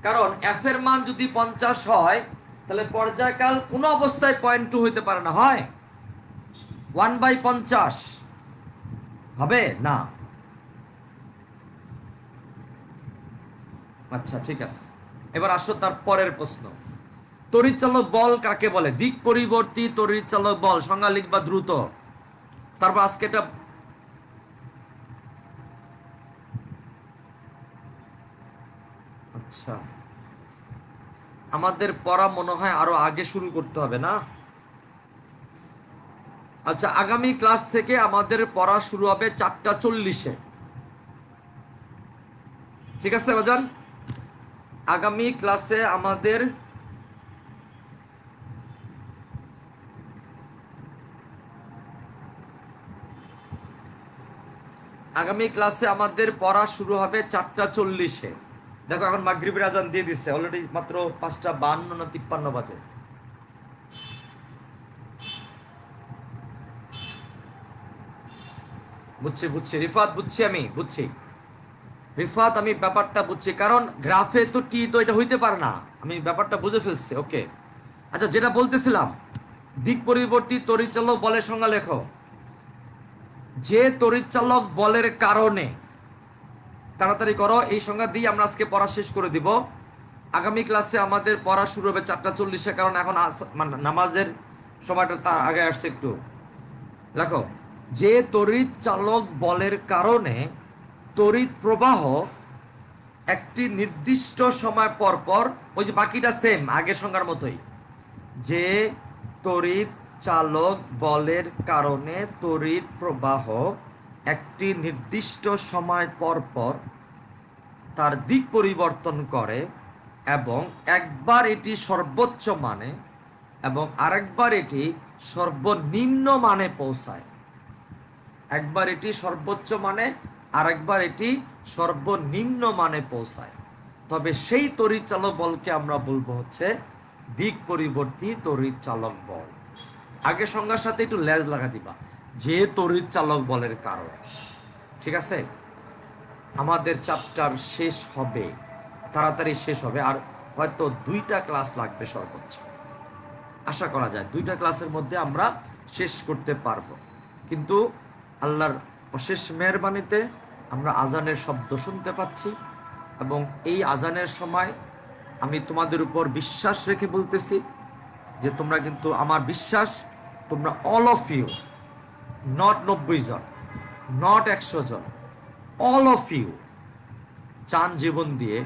কারণ এফ এর মান যদি 50 হয় তাহলে পর্যায়কাল কোনো অবস্থায় 0.2 হইতে পারে না। হয় 1/50 হবে না? আচ্ছা ঠিক আছে, এবার আসো তার পরের প্রশ্ন। তড়িৎচালক বল কাকে বলে? দিক পরিবর্তী তড়িৎচালক বল সংজ্ঞা লিখবা দ্রুত। তারপর আজকে এটা আচ্ছা, আমাদের পড়া মনে হয় আরো আগে শুরু করতে হবে না? আচ্ছা, আগামী ক্লাস থেকে আমাদের পড়া শুরু হবে 4:40-এ। ঠিক আছে বাজান? আগামী ক্লাসে আমাদের পড়া শুরু হবে 4:40-এ। দেখো এখন মাগরিবের আজান দিয়ে দিচ্ছে, অলরেডি মাত্র 5:52 না 53 বাজে। বুঝছি রিফাত, বুঝছি রিফাত, আমি ব্যাপারটা বুঝছি, কারণ গ্রাফে তো টি তো এটা হইতে পারে না। আমি ব্যাপারটা বুঝে ফেলছি। ওকে, আচ্ছা যেটা বলতেছিলাম, দিক পরিবর্তী তড়িৎচালক বলের সংজ্ঞা লেখো। যে তড়িৎচালক বলের কারণে, তাড়াতাড়ি করো, এই সংজ্ঞা দিয়ে আমরা আজকে পড়া শেষ করে দিব। আগামী ক্লাসে আমাদের পড়া শুরু হবে 4:40-এ, কারণ এখন নামাজের সময়টা তার আগে আসছে। একটু লেখো, যে তড়িৎচালক বলের কারণে তড়িৎ প্রবাহ একটি নির্দিষ্ট সময় পর পর, ওই যে বাকিটা সেম আগের সংজ্ঞার মতোই, যে তড়িৎ চালক বলের কারণে তড়িৎ প্রবাহ একটি নির্দিষ্ট সময় পর পর তার দিক পরিবর্তন করে এবং একবার এটি সর্বোচ্চ মানে এবং আরেকবার এটি সর্বনিম্ন মানে পৌঁছায়। একবার এটি সর্বোচ্চ মানে, আরেকবার এটি সর্বনিম্ন মানে পৌঁছায়, তবে সেই তড়িৎ চালক বলকে আমরা বলবো হচ্ছে দিক পরিবর্তী তড়িৎ চালক বল। আগে সংজ্ঞার সাথে একটু লেজ লাগা দিবা, যে তড়িৎ চালক বলের কারণে। ঠিক আছে, আমাদের চ্যাপ্টার শেষ হবে, তাড়াতাড়ি শেষ হবে, আর হয়তো 2টা ক্লাস লাগবে সর্বোচ্চ। আশা করা যায় 2টা ক্লাসের মধ্যে আমরা শেষ করতে পারবো। কিন্তু আল্লাহর অশেষ মেহেরবানিতে আমরা আজানের শব্দ শুনতে পাচ্ছি এবং এই আজানের সময় আমি তোমাদের উপর বিশ্বাস রেখে বলতেছি যে তোমরা কিন্তু, আমার বিশ্বাস, তোমরা অল অফ ইউ, নট 90 জন, নট 100 জন, অল অফ ইউ চান জীবন দিয়ে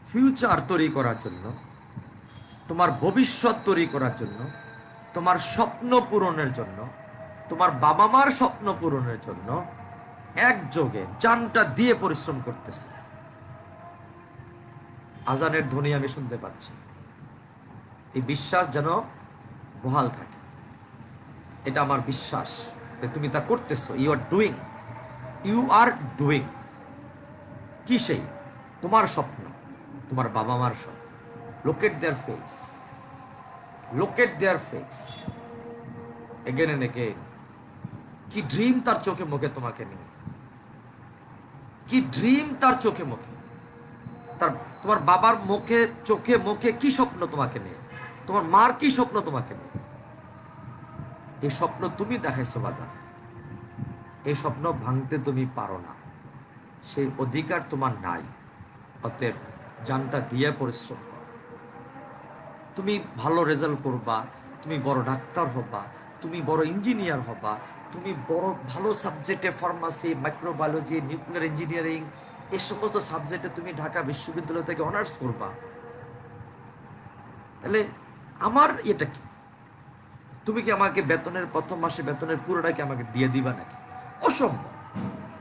ফিউচার তৈরি করার জন্য, তোমার ভবিষ্যৎ তৈরি করার জন্য, তোমার স্বপ্ন পূরণের জন্য, তোমার বাবা মার স্বপ্ন পূরণের জন্য একযোগে জানটা দিয়ে পরিশ্রম করতেছে। আজানের ধ্বনি আমি শুনতে পাচ্ছি। এই বিশ্বাস যেন বহাল থাকে, এটা আমার বিশ্বাস যে তুমি তা করতেছো। You are doing, you are doing. কি সেই? তোমার স্বপ্ন, তোমার বাবা মার স্বপ্ন। লোক এট দেয়ার ফেস, লোক এট দেয়ার ফেস, এগেন এন্ড এগেন। কি ড্রিম তার চোখে মুখে তোমাকে নিয়ে, কি ড্রিম তার চোখে মুখে, তার তোমার বাবার মুখে চোখে মুখে কি স্বপ্ন তোমাকে নিয়ে, তোমার মার কি স্বপ্ন তোমাকে নিয়ে। এই স্বপ্ন তুমি দেখাইছো বাজার, এই স্বপ্ন ভাঙতে তুমি পারো না, সেই অধিকার তোমার নাই। অতএব জানটা দিয়ে পরিশ্রম করো। তুমি ভালো রেজাল্ট করবা, তুমি বড় ডাক্তার হবা, তুমি বড় ইঞ্জিনিয়ার হবা, তুমি বড় ভালো সাবজেক্টে ফার্মাসি, মাইক্রোবায়োলজি, নিউক্লিয়ার ইঞ্জিনিয়ারিং, এই সমস্ত সাবজেক্টে তুমি ঢাকা বিশ্ববিদ্যালয় থেকে অনার্স করবা। তাহলে আমার এটা কি? তুমি কি আমাকে বেতনের প্রথম মাসে বেতনের পুরোটা কি আমাকে দিয়ে দিবা নাকি? অসম্ভব,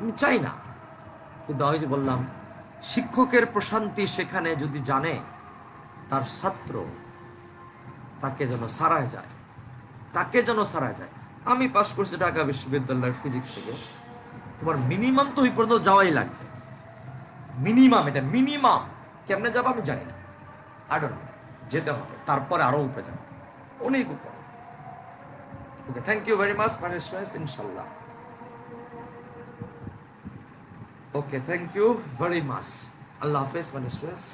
আমি চাই না। কিন্তু আমি যে বললাম, শিক্ষকের প্রশান্তি সেখানে যদি জানে তার ছাত্র তাকে যেন সারায় যায়, তাকে যেন সারায় যায়। আমি পাস করছি ঢাকা বিশ্ববিদ্যালয়ের ফিজিক্স থেকে, তোমার মিনিমাম তো ওই পর্যন্ত যাওয়াই লাগবে, মিনিমাম, এটা মিনিমাম। কেমনে যাবো আমি জানি না, আই ডোন্ট নো, যেতে হবে, তারপরে আরো উপরে যাবো, অনেক উপরে। ওকে, থ্যাংক ইউ ভেরি মাচ মানে স্টুডেন্টস, ইনশাল্লাহ। ওকে, থ্যাংক ইউ ভেরি মাচ, আল্লাহ হাফেজ মানে স্টুডেন্টস।